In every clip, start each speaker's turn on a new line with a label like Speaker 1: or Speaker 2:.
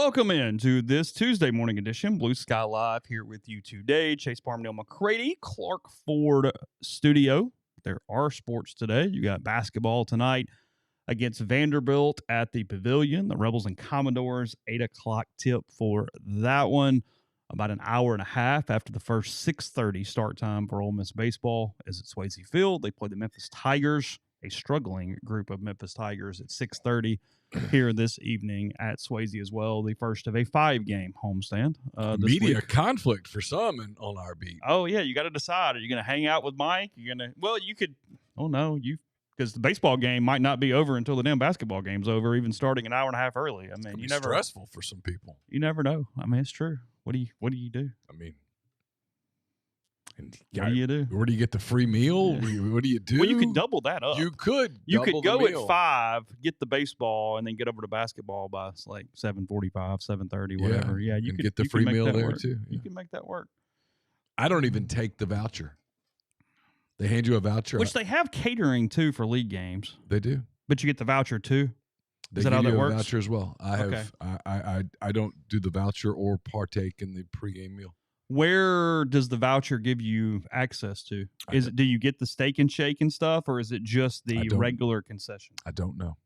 Speaker 1: Welcome into this Tuesday morning edition, Blue Sky Live here with you today. Chase Parham, Neal, McCready, Clark Ford Studio. There are sports today. You got basketball tonight against Vanderbilt at the Pavilion. The Rebels and Commodores, 8 o'clock tip for that one. About an hour and a half after the first 6:30 start time for Ole Miss baseball is at Swayze Field. They play the Memphis Tigers, a struggling group of Memphis Tigers, at 6:30 here this evening at Swayze as well. The first of a 5-game homestand.
Speaker 2: Media
Speaker 1: week.
Speaker 2: conflict for some on our beat.
Speaker 1: Oh, yeah, you got to decide. Are you going to hang out with Mike? You're going to, well, you could, oh, no, because the baseball game might not be over until the damn basketball game's over, even starting an hour and a half early. I mean,
Speaker 2: stressful for some people.
Speaker 1: You never know. I mean, it's true. What do you do?
Speaker 2: I mean,
Speaker 1: what do you do?
Speaker 2: Where do you get the free meal? What do you do?
Speaker 1: Well, you could double that up.
Speaker 2: You could
Speaker 1: go at 5, get the baseball, and then get over to basketball by like 7:45, 7:30, whatever. Yeah, you could
Speaker 2: get the free meal there
Speaker 1: work.
Speaker 2: too.
Speaker 1: You can make that work.
Speaker 2: I don't even take the voucher. They hand you a voucher,
Speaker 1: which they have catering too for league games.
Speaker 2: They do,
Speaker 1: but you get the voucher too.
Speaker 2: Is that how that works? Voucher as well. I don't do the voucher or partake in the pregame meal.
Speaker 1: Where does the voucher give you access to? Do you get the steak and shake and stuff, or is it just the regular concession?
Speaker 2: I don't know.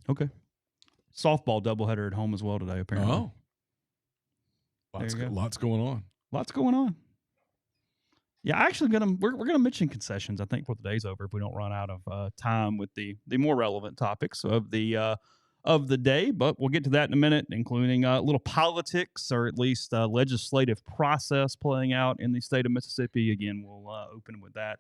Speaker 1: Okay. Softball doubleheader at home as well today, apparently.
Speaker 2: Oh. Lots going on.
Speaker 1: Lots going on. Yeah, actually, we're gonna mention concessions, I think, before the day's over if we don't run out of time with the more relevant topics of the day. But we'll get to that in a minute, including a little politics, or at least legislative process playing out in the state of Mississippi. Again, we'll open with that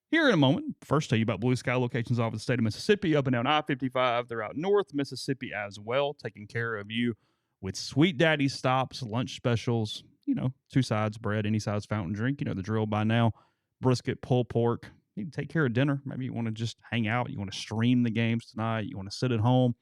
Speaker 1: here in a moment. First, tell you about Blue Sky locations all over the state of Mississippi, up and down I-55. They're out north Mississippi as well, taking care of you with Sweet Daddy stops, lunch specials. 2 sides bread, any size fountain drink. You know the drill by now. Brisket, pulled pork. You can take care of dinner. Maybe you want to just hang out. You want to stream the games tonight. You want to sit at home.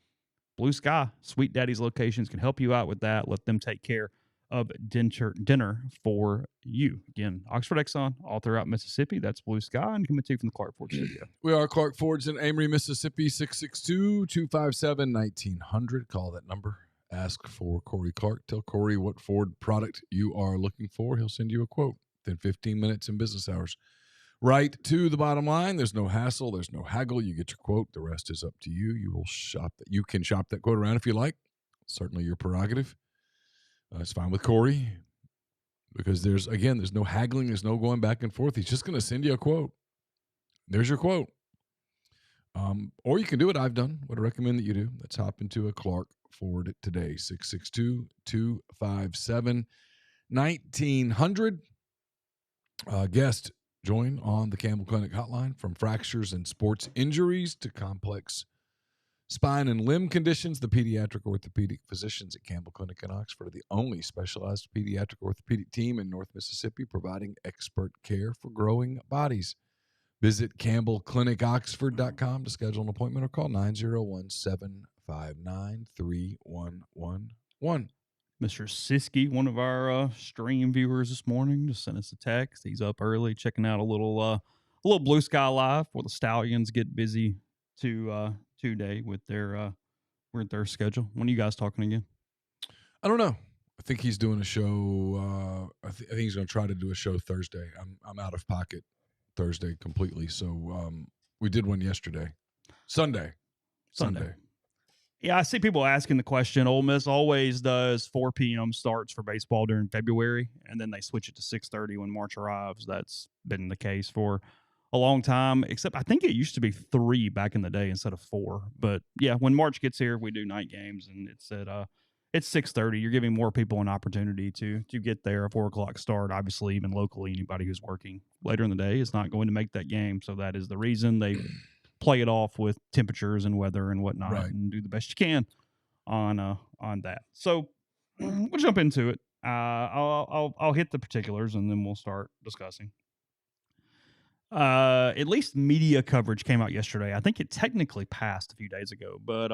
Speaker 1: Blue Sky, Sweet Daddy's locations can help you out with that. Let them take care of dinner for you. Again, Oxford Exxon, all throughout Mississippi. That's Blue Sky, and coming to you from the Clark Ford Studio.
Speaker 2: We are Clark Ford's in Amory, Mississippi, 662-257-1900. Call that number. Ask for Corey Clark. Tell Corey what Ford product you are looking for. He'll send you a quote within 15 minutes in business hours. Right to the bottom line. There's no hassle. There's no haggle. You get your quote. The rest is up to you. You can shop that quote around if you like. Certainly your prerogative. It's fine with Corey because there's no haggling. There's no going back and forth. He's just going to send you a quote. There's your quote. Or you can do what I've done, what I recommend that you do. Let's hop into a Clark Ford today, 662-257-1900. Guest join on the Campbell Clinic hotline, from fractures and sports injuries to complex spine and limb conditions. The pediatric orthopedic physicians at Campbell Clinic in Oxford are the only specialized pediatric orthopedic team in North Mississippi, providing expert care for growing bodies. Visit CampbellClinicOxford.com to schedule an appointment or call 901-759-3111.
Speaker 1: Mr. Siski, one of our stream viewers this morning, just sent us a text. He's up early checking out a little Blue Sky Live where the Stallions get busy today with their schedule. When are you guys talking again?
Speaker 2: I don't know. I think he's doing a show. I think he's going to try to do a show Thursday. I'm out of pocket Thursday completely. So we did one yesterday. Sunday. Yeah,
Speaker 1: I see people asking the question. Ole Miss always does 4 p.m. starts for baseball during February, and then they switch it to 6:30 when March arrives. That's been the case for a long time, except I think it used to be 3 back in the day instead of 4. But, yeah, when March gets here, we do night games, and it's 6:30. You're giving more people an opportunity to get there. A 4 o'clock start, obviously, even locally, anybody who's working later in the day is not going to make that game. So that is the reason they play it off with temperatures and weather and whatnot, right, and do the best you can on that. So we'll jump into it. I'll hit the particulars and then we'll start discussing. At least media coverage came out yesterday. I think it technically passed a few days ago, but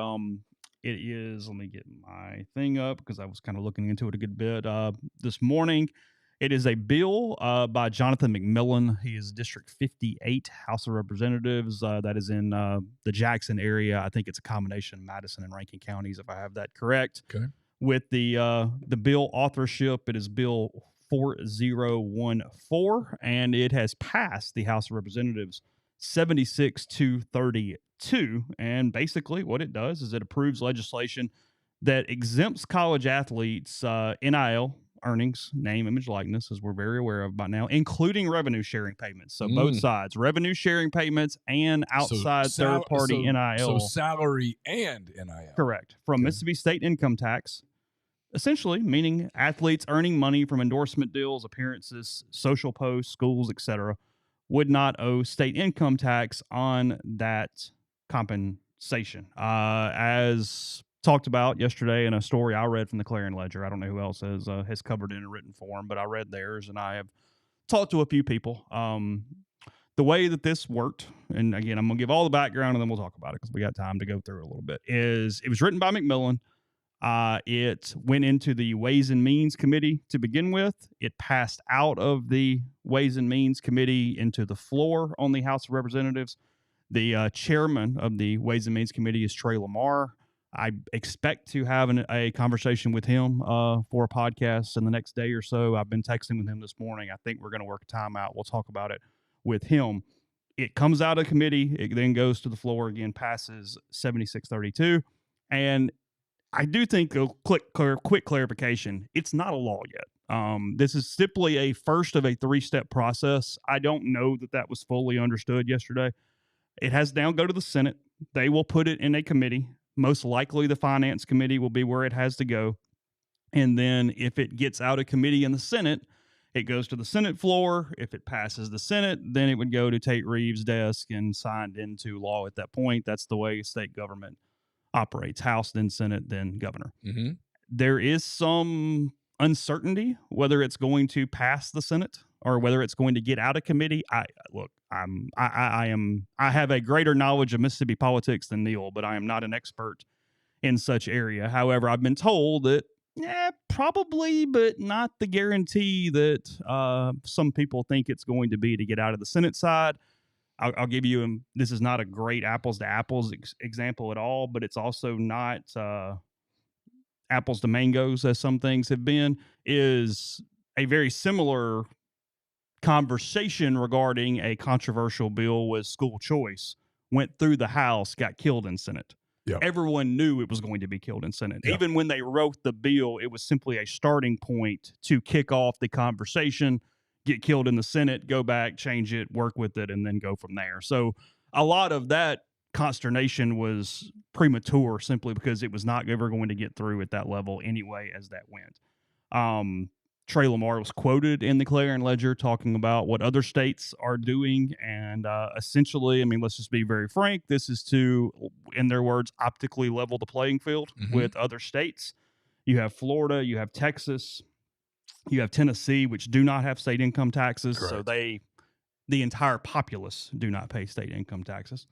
Speaker 1: it is. Let me get my thing up because I was kind of looking into it a good bit this morning. It is a bill by Jonathan McMillan. He is District 58, House of Representatives. That is in the Jackson area. I think it's a combination of Madison and Rankin counties, if I have that correct.
Speaker 2: Okay.
Speaker 1: With the bill authorship, it is Bill 4014, and it has passed the House of Representatives 76-32. And basically, what it does is it approves legislation that exempts college athletes NIL earnings, name, image, likeness, as we're very aware of by now, including revenue sharing payments. So both sides, revenue sharing payments and outside third party NIL.
Speaker 2: So salary and NIL.
Speaker 1: Correct. From Mississippi State income tax, essentially meaning athletes earning money from endorsement deals, appearances, social posts, schools, etc., would not owe state income tax on that compensation. As talked about yesterday in a story I read from the Clarion Ledger. I don't know who else has covered it in a written form, but I read theirs, and I have talked to a few people. The way that this worked, and again, I'm going to give all the background, and then we'll talk about it because we got time to go through it a little bit, is it was written by McMillan. It went into the Ways and Means Committee to begin with. It passed out of the Ways and Means Committee into the floor on the House of Representatives. The chairman of the Ways and Means Committee is Trey Lamar. I expect to have a conversation with him for a podcast in the next day or so. I've been texting with him this morning. I think we're going to work a time out. We'll talk about it with him. It comes out of committee. It then goes to the floor again, passes 76-32. And I do think a quick clarification, it's not a law yet. This is simply a first of a three-step process. I don't know that was fully understood yesterday. It has now go to the Senate. They will put it in a committee. Most likely the Finance Committee will be where it has to go. And then if it gets out of committee in the Senate, it goes to the Senate floor. If it passes the Senate, then it would go to Tate Reeves' desk and signed into law at that point. That's the way state government operates. House, then Senate, then governor.
Speaker 2: Mm-hmm.
Speaker 1: There is some uncertainty whether it's going to pass the Senate or whether it's going to get out of committee. I have a greater knowledge of Mississippi politics than Neal, but I am not an expert in such area. However, I've been told that probably, but not the guarantee that some people think it's going to be to get out of the Senate side. I'll give you, this is not a great apples to apples example at all, but it's also not apples to mangoes, as some things have been, is a very similar conversation regarding a controversial bill with school choice. Went through the House, got killed in Senate.
Speaker 2: Yep.
Speaker 1: Everyone knew it was going to be killed in Senate.
Speaker 2: Yep.
Speaker 1: Even when they wrote the bill, it was simply a starting point to kick off the conversation, get killed in the Senate, go back, change it, work with it, and then go from there. So a lot of that consternation was premature simply because it was not ever going to get through at that level anyway as that went. Trey Lamar was quoted in the Clarion Ledger talking about what other states are doing. And essentially, I mean, let's just be very frank. This is to, in their words, optically level the playing field with other states. You have Florida, you have Texas, you have Tennessee, which do not have state income taxes.
Speaker 2: Correct.
Speaker 1: So the entire populace do not pay state income taxes.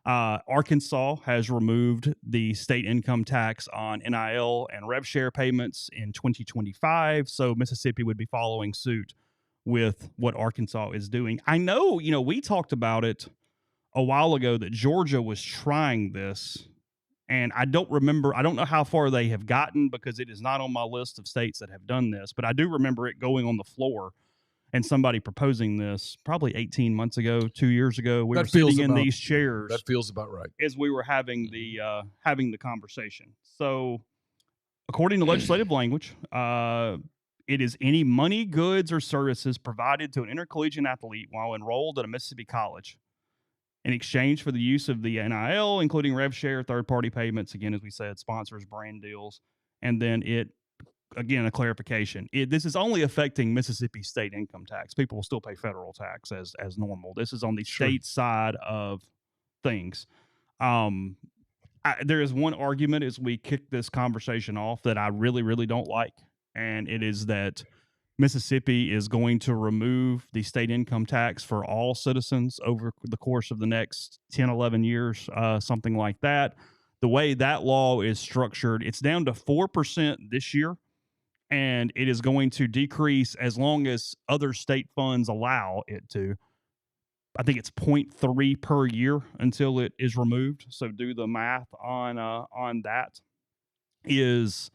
Speaker 1: Arkansas has removed the state income tax on NIL and rev share payments in 2025. So Mississippi would be following suit with what Arkansas is doing. I know, we talked about it a while ago that Georgia was trying this, and I don't know how far they have gotten because it is not on my list of states that have done this, but I do remember it going on the floor and somebody proposing this probably 18 months ago, 2 years ago. We were sitting in these chairs.
Speaker 2: That feels about right.
Speaker 1: As we were having the conversation. So according to legislative language, it is any money, goods, or services provided to an intercollegiate athlete while enrolled at a Mississippi college in exchange for the use of the NIL, including rev share, third-party payments, again, as we said, sponsors, brand deals, and then again, a clarification. This is only affecting Mississippi state income tax. People will still pay federal tax as normal. This is on the state side of things. There is one argument as we kick this conversation off that I really, really don't like, and it is that Mississippi is going to remove the state income tax for all citizens over the course of the next 10, 11 years, something like that. The way that law is structured, it's down to 4% this year. and it is going to decrease as long as other state funds allow it to. I think it's 0.3 per year until it is removed. So do the math on that. Is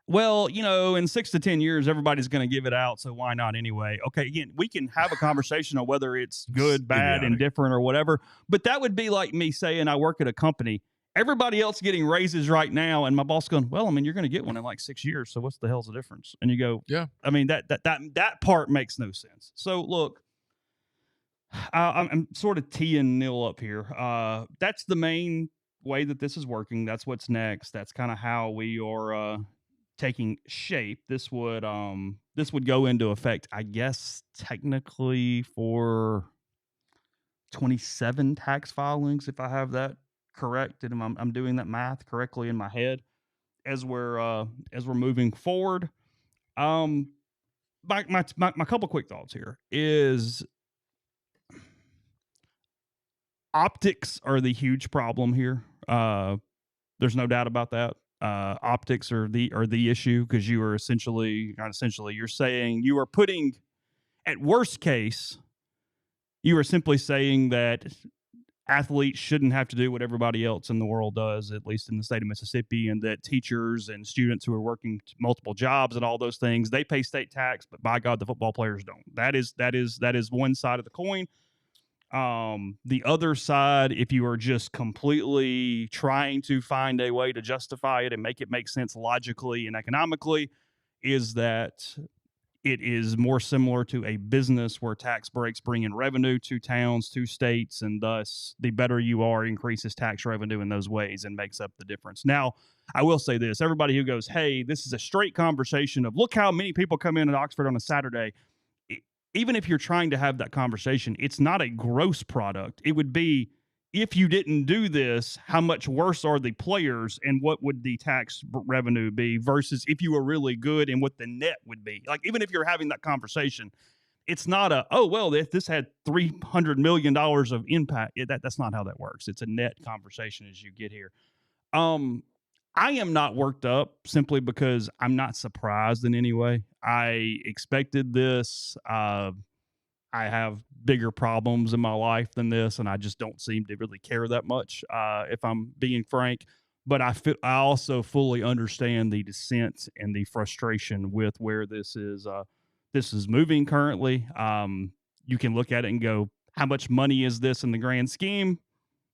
Speaker 1: well, in 6 to 10 years, everybody's going to give it out. So why not anyway? Okay, again, we can have a conversation on whether it's good, bad,
Speaker 2: idiotic.
Speaker 1: indifferent, or whatever. But that would be like me saying I work at a company. Everybody else getting raises right now, and my boss going, "Well, I mean, you're going to get one in like 6 years. So what's the hell's the difference?" And you go,
Speaker 2: Yeah.
Speaker 1: I mean, that part makes no sense. So look, I'm sort of teeing Neal up here. That's the main way that this is working. That's what's next. That's kind of how we are taking shape. This would go into effect, I guess, technically for 27 tax filings, if I have that correct, and I'm doing that math correctly in my head as we're moving forward. My couple quick thoughts here is optics are the huge problem here. There's no doubt about that. Optics are the issue because you are you're saying you are putting, at worst case, you are simply saying that athletes shouldn't have to do what everybody else in the world does, at least in the state of Mississippi, and that teachers and students who are working multiple jobs and all those things, they pay state tax, but by God, the football players don't. That is one side of the coin. The other side, if you are just completely trying to find a way to justify it and make it make sense logically and economically, is that it is more similar to a business where tax breaks bring in revenue to towns, to states, and thus the better you are increases tax revenue in those ways and makes up the difference. Now, I will say this, everybody who goes, hey, this is a straight conversation of look how many people come in at Oxford on a Saturday. Even if you're trying to have that conversation, it's not a gross product. It would be, if you didn't do this, how much worse are the players and what would the tax revenue be versus if you were really good and what the net would be. Like, even if you're having that conversation, it's not a, oh, well, if this had $300 million of impact, that's not how that works. It's a net conversation as you get here. I am not worked up simply because I'm not surprised in any way. I expected this. I have bigger problems in my life than this, and I just don't seem to really care that much, if I'm being frank. But I also fully understand the dissent and the frustration with where this is moving currently. You can look at it and go, how much money is this in the grand scheme?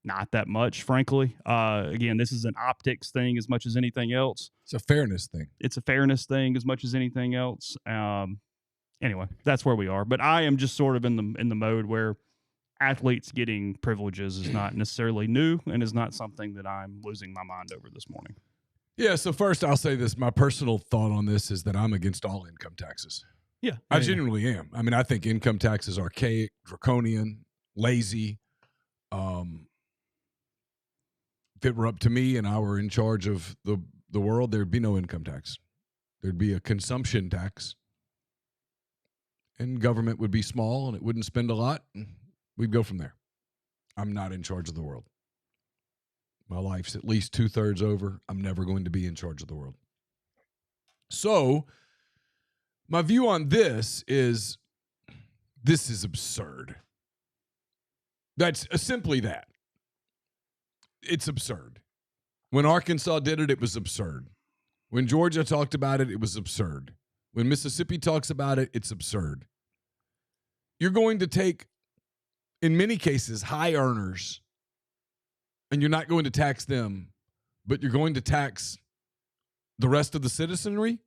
Speaker 1: Not that much, frankly. Again, this is an optics thing as much as anything else.
Speaker 2: It's a fairness thing.
Speaker 1: It's a fairness thing as much as anything else. Anyway, that's where we are. But I am just sort of in the mode where athletes getting privileges is not necessarily new and is not something that I'm losing my mind over this morning.
Speaker 2: Yeah, so first I'll say this. My personal thought on this is that I'm against all income taxes.
Speaker 1: Yeah.
Speaker 2: I genuinely am. I mean, I think income tax is archaic, draconian, lazy. If it were up to me and I were in charge of the world, there'd be no income tax. There'd be a consumption tax. And government would be small and it wouldn't spend a lot. And we'd go from there. I'm not in charge of the world. My life's at least 2/3 over. I'm never going to be in charge of the world. So my view on this is absurd. That's simply that. It's absurd. When Arkansas did it, it was absurd. When Georgia talked about it, it was absurd. When Mississippi talks about it, it's absurd. You're going to take, in many cases, high earners, and you're not going to tax them, but you're going to tax the rest of the citizenry?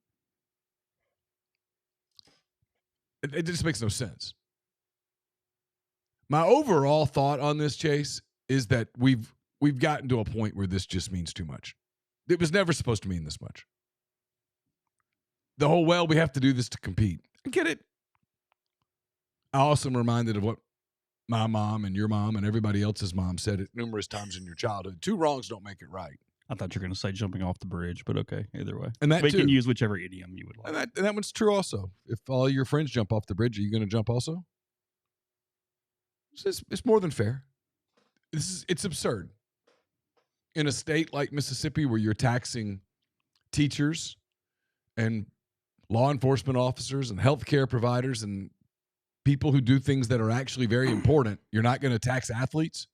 Speaker 2: It just makes no sense. My overall thought on this, Chase, is that we've gotten to a point where this just means too much. It was never supposed to mean this much. The whole, well, we have to do this to compete. I get it. I also am reminded of what my mom and your mom and everybody else's mom said it numerous times in your childhood. 2 wrongs don't make it right.
Speaker 1: I thought you were going to say jumping off the bridge, but okay, either way.
Speaker 2: And that
Speaker 1: we
Speaker 2: too.
Speaker 1: can use whichever idiom you would like.
Speaker 2: And that one's true also. If all your friends jump off the bridge, are you going to jump also? It's more than fair. It's absurd. In a state like Mississippi where you're taxing teachers and law enforcement officers and healthcare providers and people who do things that are actually very important. You're not going to tax athletes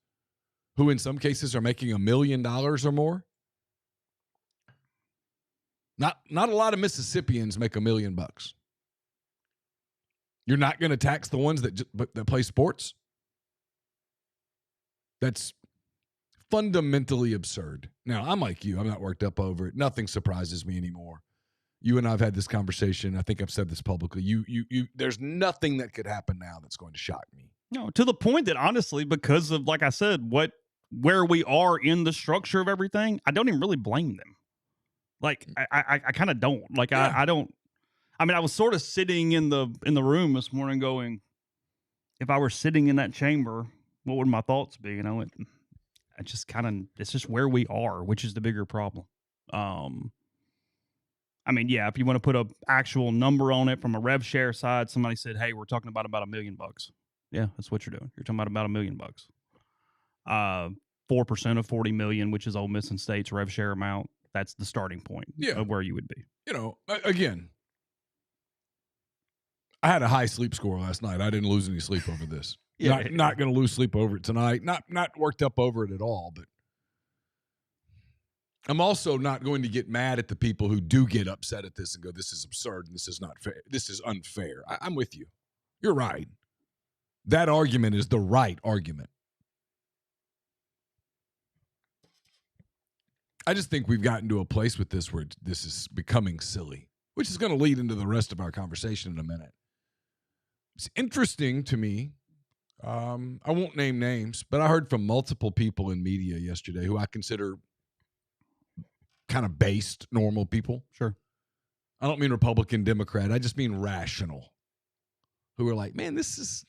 Speaker 2: who in some cases are making $1 million or more. Not a lot of Mississippians make $1 million. You're not going to tax the ones that play sports. That's fundamentally absurd. Now, I'm like you. I'm not worked up over it. Nothing surprises me anymore. You and I have had this conversation. I think I've said this publicly. There's nothing that could happen now that's going to shock me.
Speaker 1: No, to the point that honestly, because of, like I said, where we are in the structure of everything, I don't even really blame them. Like I kind of don't. Like yeah. I don't. I mean, I was sort of sitting in the room this morning, going, if I were sitting in that chamber, what would my thoughts be? You know, it's just where we are, which is the bigger problem. I mean, yeah, if you want to put an actual number on it from a rev share side, somebody said, hey, we're talking about $1 million. Yeah, that's what you're doing. You're talking about $1 million. 4% of 40 million, which is Ole Miss and State's rev share amount. That's the starting point of where you would be.
Speaker 2: You know, again, I had a high sleep score last night. I didn't lose any sleep over this. Not going to lose sleep over it tonight. Not worked up over it at all, but I'm also not going to get mad at the people who do get upset at this and go, this is absurd and this is not fair. This is unfair. I'm with you. You're right. That argument is the right argument. I just think we've gotten to a place with this where this is becoming silly, which is going to lead into the rest of our conversation in a minute. It's interesting to me. I won't name names, but I heard from multiple people in media yesterday who I consider kind of based, normal people.
Speaker 1: Sure.
Speaker 2: I don't mean Republican, Democrat. I just mean rational. Who are like, man, this is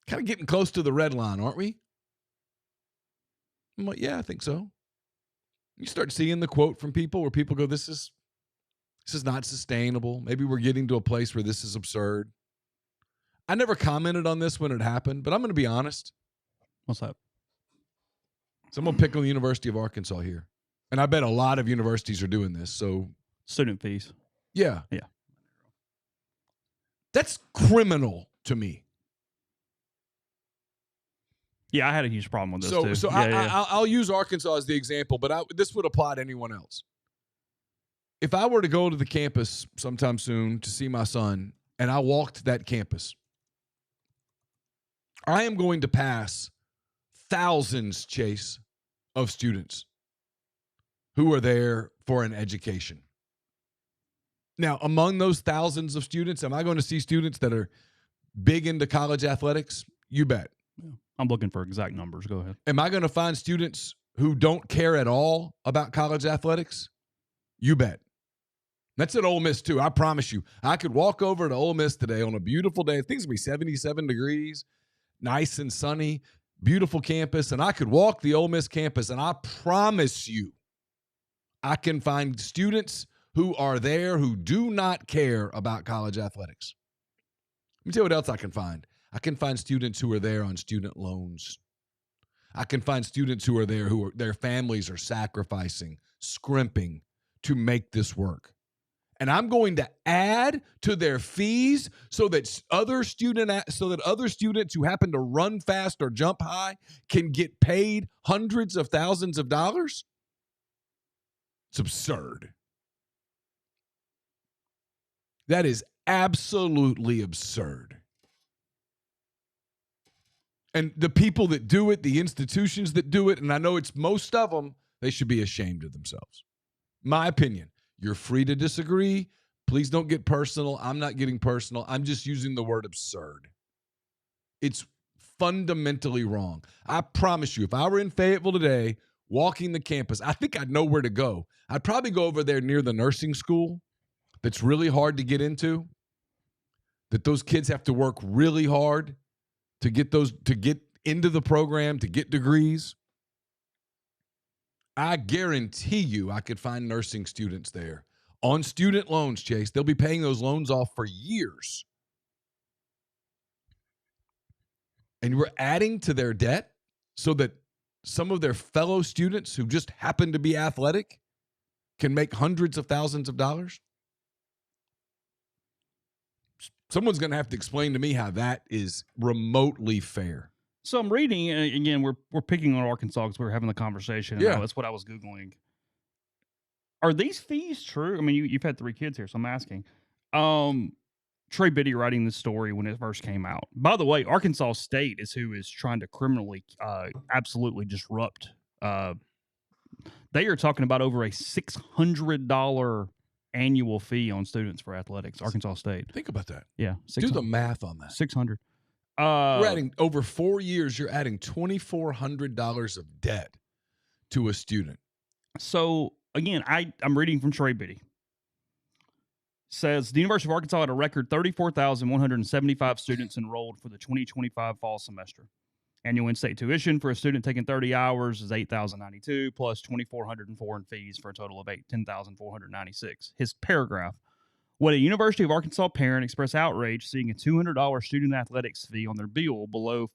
Speaker 2: kind of getting close to the red line, aren't we? I'm like, yeah, I think so. You start seeing the quote from people where people go, this is not sustainable. Maybe we're getting to a place where this is absurd. I never commented on this when it happened, but I'm going to be honest.
Speaker 1: What's that?
Speaker 2: So I'm going to pick on the University of Arkansas here. And I bet a lot of universities are doing this. So
Speaker 1: student fees.
Speaker 2: Yeah.
Speaker 1: Yeah.
Speaker 2: That's criminal to me.
Speaker 1: Yeah, I had a huge problem with this too.
Speaker 2: So I'll use Arkansas as the example, but this would apply to anyone else. If I were to go to the campus sometime soon to see my son, and I walked that campus, I am going to pass thousands, Chase, of students who are there for an education. Now, among those thousands of students, am I going to see students that are big into college athletics? You bet.
Speaker 1: Yeah. I'm looking for exact numbers. Go ahead.
Speaker 2: Am I going to find students who don't care at all about college athletics? You bet. That's at Ole Miss, too. I promise you. I could walk over to Ole Miss today on a beautiful day. I think it's going to be 77 degrees, nice and sunny, beautiful campus. And I could walk the Ole Miss campus, and I promise you, I can find students who are there who do not care about college athletics. Let me tell you what else I can find. I can find students who are there on student loans. I can find students who are there their families are sacrificing, scrimping to make this work. And I'm going to add to their fees so that other students who happen to run fast or jump high can get paid hundreds of thousands of dollars. It's absurd. That is absolutely absurd. And the people that do it, the institutions that do it, and I know it's most of them, they should be ashamed of themselves. My opinion. You're free to disagree. Please don't get personal. I'm not getting personal. I'm just using the word absurd. It's fundamentally wrong. I promise you, if I were in Fayetteville today, walking the campus, I think I'd know where to go. I'd probably go over there near the nursing school that's really hard to get into, that those kids have to work really hard to get into the program, to get degrees. I guarantee you I could find nursing students there on student loans, Chase. They'll be paying those loans off for years. And we're adding to their debt so that some of their fellow students who just happen to be athletic can make hundreds of thousands of dollars. Someone's going to have to explain to me how that is remotely fair.
Speaker 1: So I'm reading, and again, we're picking on Arkansas because we were having the conversation. And
Speaker 2: Yeah.
Speaker 1: that's what I was Googling. Are these fees true? I mean, you've had 3 kids here, so I'm asking. Trey Biddy writing this story when it first came out. By the way, Arkansas State is who is trying to criminally absolutely disrupt. They are talking about over a $600 annual fee on students for athletics. Arkansas State.
Speaker 2: Think about that.
Speaker 1: Yeah.
Speaker 2: Do the math on that.
Speaker 1: 600.
Speaker 2: We're adding over 4 years, you're adding $2,400 of debt to a student.
Speaker 1: So again, I'm reading from Trey Biddy. Says the University of Arkansas had a record 34,175 students enrolled for the 2025 fall semester. Annual in-state tuition for a student taking 30 hours is $8,092 plus $2,404 in fees for a total of $10,496. His paragraph: would a University of Arkansas parent express outrage seeing a $200 student athletics fee on their bill below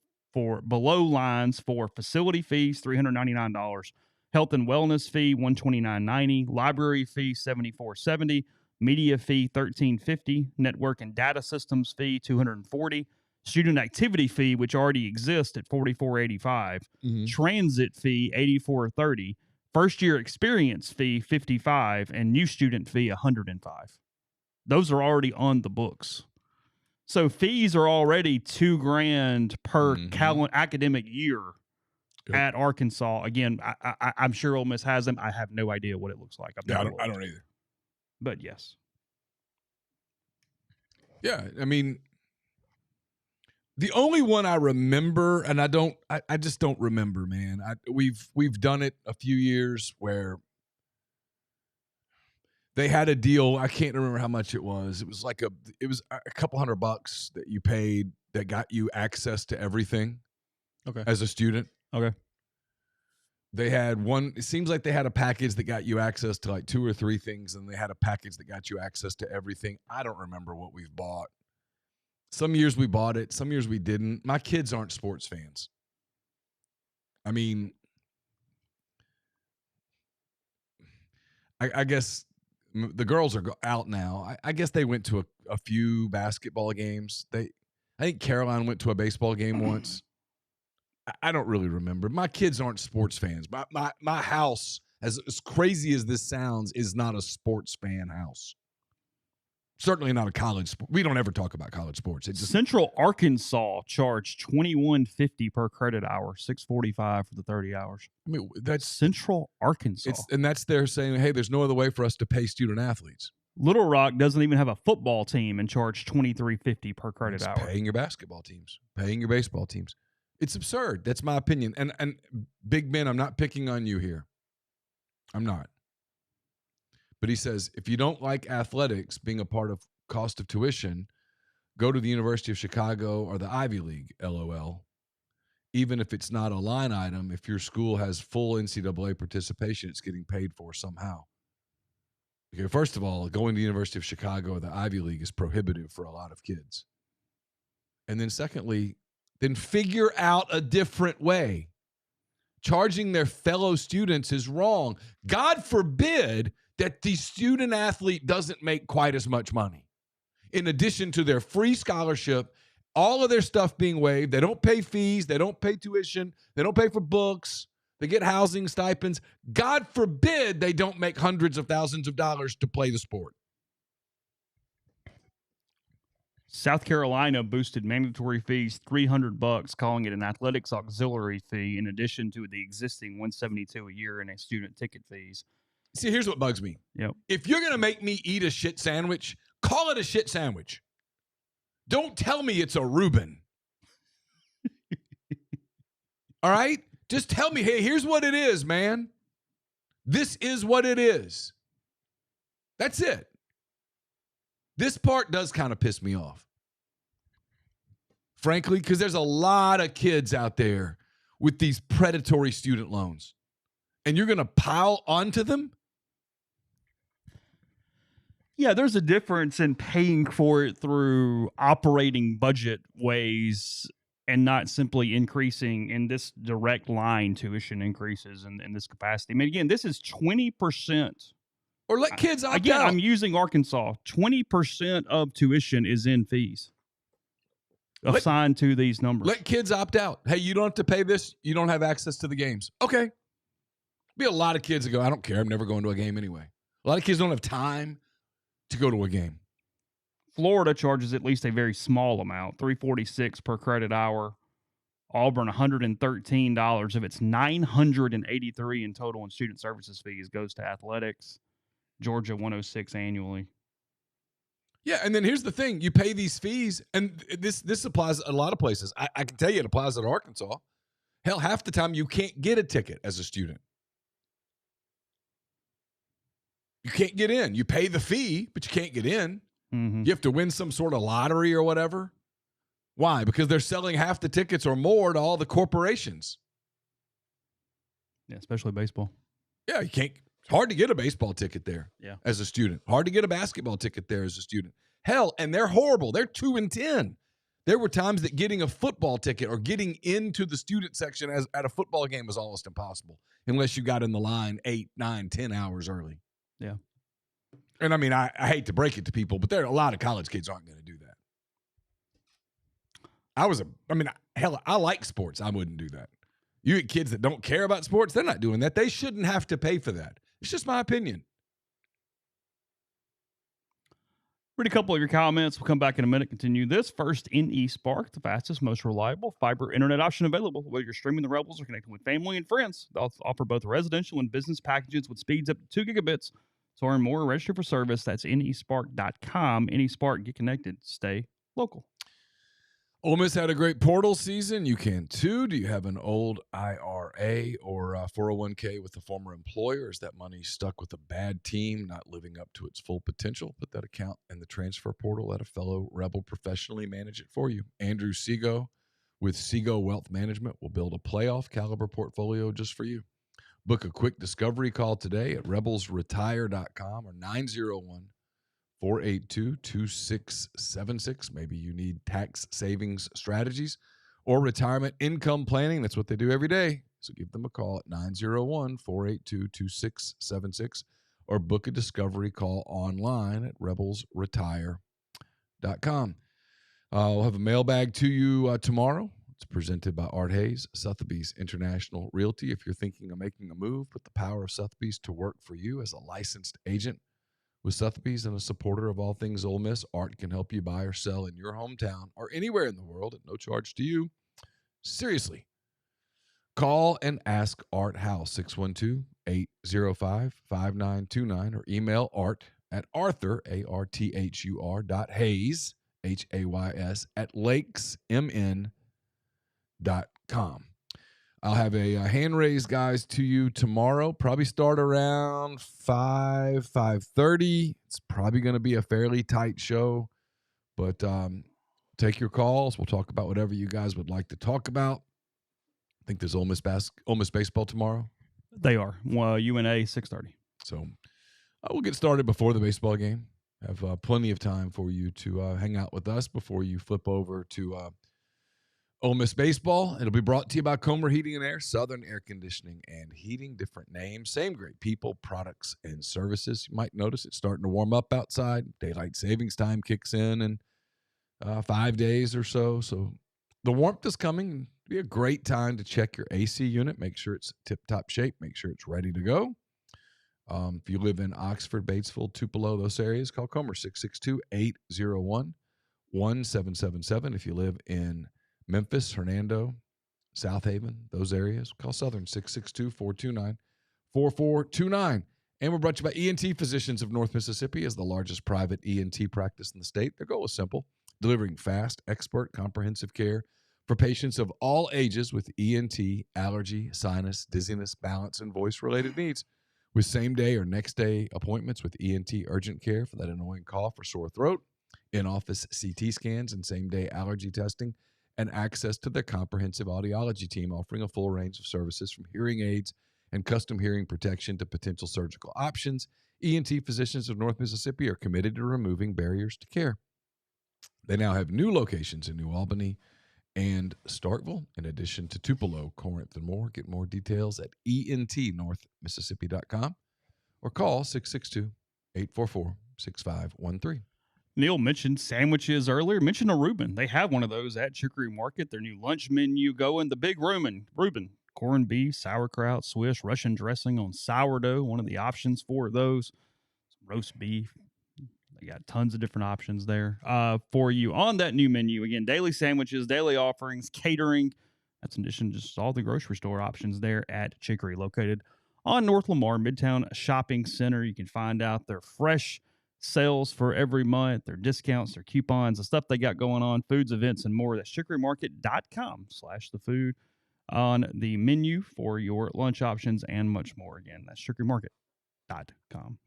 Speaker 1: lines for facility fees $399, health and wellness fee $129.90, library fee $74.70, media fee $13.50, network and data systems fee $240, student activity fee, which already exists at $44.85, transit fee $84.30, first year experience fee $55, and new student fee $105. Those are already on the books. So fees are already $2,000 per academic year at Arkansas. Again, I'm sure Ole Miss has them. I have no idea what it looks like.
Speaker 2: I don't either.
Speaker 1: But yes.
Speaker 2: Yeah, I mean, the only one I remember, and I just don't remember, man. We've done it a few years where they had a deal. I can't remember how much it was. It was a couple $100 that you paid that got you access to everything.
Speaker 1: Okay.
Speaker 2: As a student.
Speaker 1: Okay.
Speaker 2: They had one. It seems like they had a package that got you access to like 2 or 3 things, and they had a package that got you access to everything. I don't remember what we've bought. Some years we bought it. Some years we didn't. My kids aren't sports fans. I mean, I guess the girls are out now. I guess they went to a few basketball games. I think Caroline went to a baseball game once. I don't really remember. My kids aren't sports fans. My house, as crazy as this sounds, is not a sports fan house. Certainly not a college sport. We don't ever talk about college sports.
Speaker 1: Central Arkansas charged $21.50 per credit hour, $6.45 for the 30 hours.
Speaker 2: I mean, that's
Speaker 1: Central Arkansas.
Speaker 2: And that's they're saying, hey, there's no other way for us to pay student athletes.
Speaker 1: Little Rock doesn't even have a football team and charge $23.50 per credit hour.
Speaker 2: Paying your basketball teams, paying your baseball teams. It's absurd. That's my opinion. And Big Ben, I'm not picking on you here. I'm not. But he says, if you don't like athletics being a part of cost of tuition, go to the University of Chicago or the Ivy League, LOL. Even if it's not a line item, if your school has full NCAA participation, it's getting paid for somehow. Okay, first of all, going to the University of Chicago or the Ivy League is prohibitive for a lot of kids. And then secondly, then figure out a different way. Charging their fellow students is wrong. God forbid that the student athlete doesn't make quite as much money. In addition to their free scholarship, all of their stuff being waived, they don't pay fees, they don't pay tuition, they don't pay for books, they get housing stipends. God forbid they don't make hundreds of thousands of dollars to play the sport.
Speaker 1: South Carolina boosted mandatory fees $300, calling it an athletics auxiliary fee in addition to the existing $172 a year in a student ticket fees.
Speaker 2: See, here's what bugs me.
Speaker 1: Yep.
Speaker 2: If you're going to make me eat a shit sandwich, call it a shit sandwich. Don't tell me it's a Reuben. All right? Just tell me, hey, here's what it is, man. This is what it is. That's it. This part does kind of piss me off. Frankly, because there's a lot of kids out there with these predatory student loans. And you're going to pile onto them?
Speaker 1: Yeah, there's a difference in paying for it through operating budget ways and not simply increasing in this direct line tuition increases in this capacity. I mean, again, this is 20%
Speaker 2: Or let kids opt
Speaker 1: Again,
Speaker 2: out.
Speaker 1: I'm using Arkansas. 20% of tuition is in fees assigned to these numbers.
Speaker 2: Let kids opt out. Hey, you don't have to pay this. You don't have access to the games. Okay. Be a lot of kids that go, I don't care. I'm never going to a game anyway. A lot of kids don't have time to go to a game.
Speaker 1: Florida charges at least a very small amount, $346 per credit hour. Auburn, $113 of its $983 in total in student services fees goes to athletics. Georgia, $106 annually.
Speaker 2: Yeah, and then here's the thing: you pay these fees, and this applies a lot of places. I can tell you it applies at Arkansas. Hell, half the time you can't get a ticket as a student. You can't get in. You pay the fee, but you can't get in.
Speaker 1: Mm-hmm.
Speaker 2: You have to win some sort of lottery or whatever. Why? Because they're selling half the tickets or more to all the corporations.
Speaker 1: Yeah, especially baseball.
Speaker 2: Yeah, you can't. It's hard to get a baseball ticket there as a student. Hard to get a basketball ticket there as a student. Hell, and they're horrible. They're 2-10. There were times that getting a football ticket or getting into the student section at a football game was almost impossible unless you got in the line 8, 9, 10 hours early.
Speaker 1: Yeah.
Speaker 2: And I mean, I hate to break it to people, but there are a lot of college kids aren't going to do that. I like sports. I wouldn't do that. You get kids that don't care about sports, they're not doing that. They shouldn't have to pay for that. It's just my opinion.
Speaker 1: Read a couple of your comments. We'll come back in a minute, continue this. First, NeSpark, the fastest, most reliable fiber internet option available. Whether you're streaming the Rebels or connecting with family and friends, they'll offer both residential and business packages with speeds up to 2 gigabits. So earn more, register for service. That's nespark.com. NeSpark, get connected, stay local.
Speaker 2: Ole Miss had a great portal season. You can too. Do you have an old IRA or 401k with a former employer? Is that money stuck with a bad team, not living up to its full potential? Put that account in the transfer portal. Let a fellow Rebel professionally manage it for you. Andrew Seago with Seago Wealth Management will build a playoff caliber portfolio just for you. Book a quick discovery call today at rebelsretire.com or 901-482-2676. Maybe you need tax savings strategies or retirement income planning. That's what they do every day. So give them a call at 901-482-2676 or book a discovery call online at rebelsretire.com. We'll have a mailbag to you tomorrow. It's presented by Art Hayes, Sotheby's International Realty. If you're thinking of making a move, put the power of Sotheby's to work for you as a licensed agent. With Sotheby's and a supporter of all things Ole Miss, Art can help you buy or sell in your hometown or anywhere in the world at no charge to you. Seriously. Call and ask Art how, 612-805-5929, or email Art at Arthur, ARTHUR.Hayes, HAYS, at lakesmn.com. I'll have a hand raise, guys, to you tomorrow. Probably start around 5:30. It's probably going to be a fairly tight show, but take your calls. We'll talk about whatever you guys would like to talk about. I think there's Ole Miss baseball tomorrow.
Speaker 1: They are. UNA, 6:30.
Speaker 2: So we'll get started before the baseball game. Have plenty of time for you to hang out with us before you flip over to Ole Miss baseball. It'll be brought to you by Comer Heating and Air, Southern Air Conditioning and Heating. Different names, same great people, products, and services. You might notice it's starting to warm up outside. Daylight savings time kicks in 5 days or so. So the warmth is coming. It'll be a great time to check your AC unit. Make sure it's tip-top shape. Make sure it's ready to go. If you live in Oxford, Batesville, Tupelo, those areas, call Comer, 662-801-1777. If you live in Memphis, Hernando, South Haven, those areas, call Southern, 662-429-4429. And we're brought to you by ENT Physicians of North Mississippi as the largest private ENT practice in the state. Their goal is simple: delivering fast, expert, comprehensive care for patients of all ages with ENT, allergy, sinus, dizziness, balance, and voice-related needs. With same-day or next-day appointments with ENT urgent care for that annoying cough or sore throat, in-office CT scans and same-day allergy testing, and access to their comprehensive audiology team offering a full range of services from hearing aids and custom hearing protection to potential surgical options. ENT Physicians of North Mississippi are committed to removing barriers to care. They now have new locations in New Albany and Starkville, in addition to Tupelo, Corinth, and more. Get more details at entnorthmississippi.com or call 662-844-6513.
Speaker 1: Neal mentioned sandwiches earlier. Mentioned a Reuben. They have one of those at Chicory Market. Their new lunch menu going. The Big Reuben. Corned beef, sauerkraut, Swiss, Russian dressing on sourdough. One of the options for those. Roast beef. They got tons of different options there for you on that new menu. Again, daily sandwiches, daily offerings, catering. That's in addition to just all the grocery store options there at Chicory, located on North Lamar, Midtown Shopping Center. You can find out their fresh sales for every month, their discounts, their coupons, the stuff they got going on, foods, events, and more. That's chicorymarket.com/the food on the menu for your lunch options and much more. Again, that's chicorymarket.com.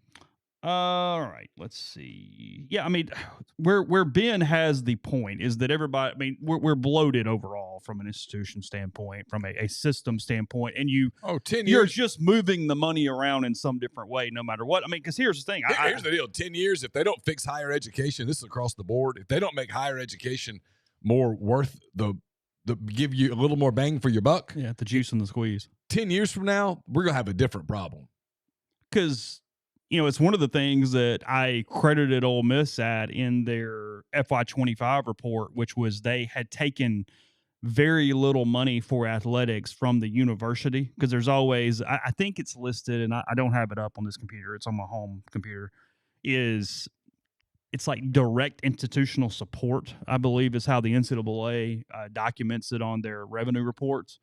Speaker 1: All right, let's see. Yeah, I mean, where Ben has the point is that everybody, I mean, we're bloated overall from an institution standpoint, from a system standpoint, and
Speaker 2: 10
Speaker 1: you're
Speaker 2: years.
Speaker 1: just moving the money around in some different way, no matter what. I mean, because here's the thing.
Speaker 2: Here's the deal. 10 years, if they don't fix higher education, this is across the board. If they don't make higher education more worth the give you a little more bang for your buck.
Speaker 1: Yeah, the juice and the squeeze.
Speaker 2: 10 years from now, we're going to have a different problem.
Speaker 1: Because, it's one of the things that I credited Ole Miss at in their FY25 report, which was they had taken very little money for athletics from the university. Because there's always, I think it's listed, and I don't have it up on this computer. It's on my home computer. It's like direct institutional support, I believe, is how the NCAA documents it on their revenue reports.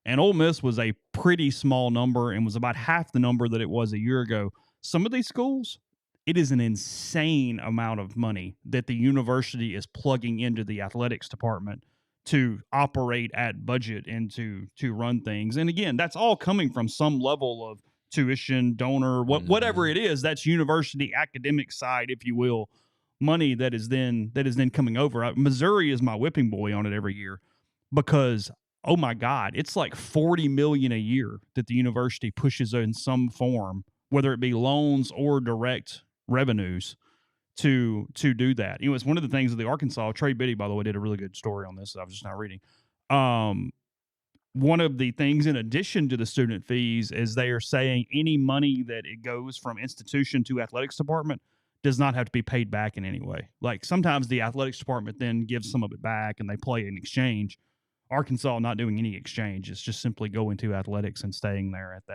Speaker 1: And Ole Miss was a pretty small number and was about half the number that it was a year ago. Some of these schools, it is an insane amount of money that the university is plugging into the athletics department to operate at budget and to run things. And again, that's all coming from some level of tuition, donor, whatever it is. That's university academic side, if you will, money that is then coming over. Missouri is my whipping boy on it every year because, oh my God, it's like $40 million a year that the university pushes in some form, whether it be loans or direct revenues, to do that. It's one of the things of the Arkansas. Trey Biddy, by the way, did a really good story on this that I was just now reading. One of the things in addition to the student fees is they are saying any money that it goes from institution to athletics department does not have to be paid back in any way. Like sometimes the athletics department then gives some of it back and they play in exchange. Arkansas not doing any exchange. It's just simply going to athletics and staying there at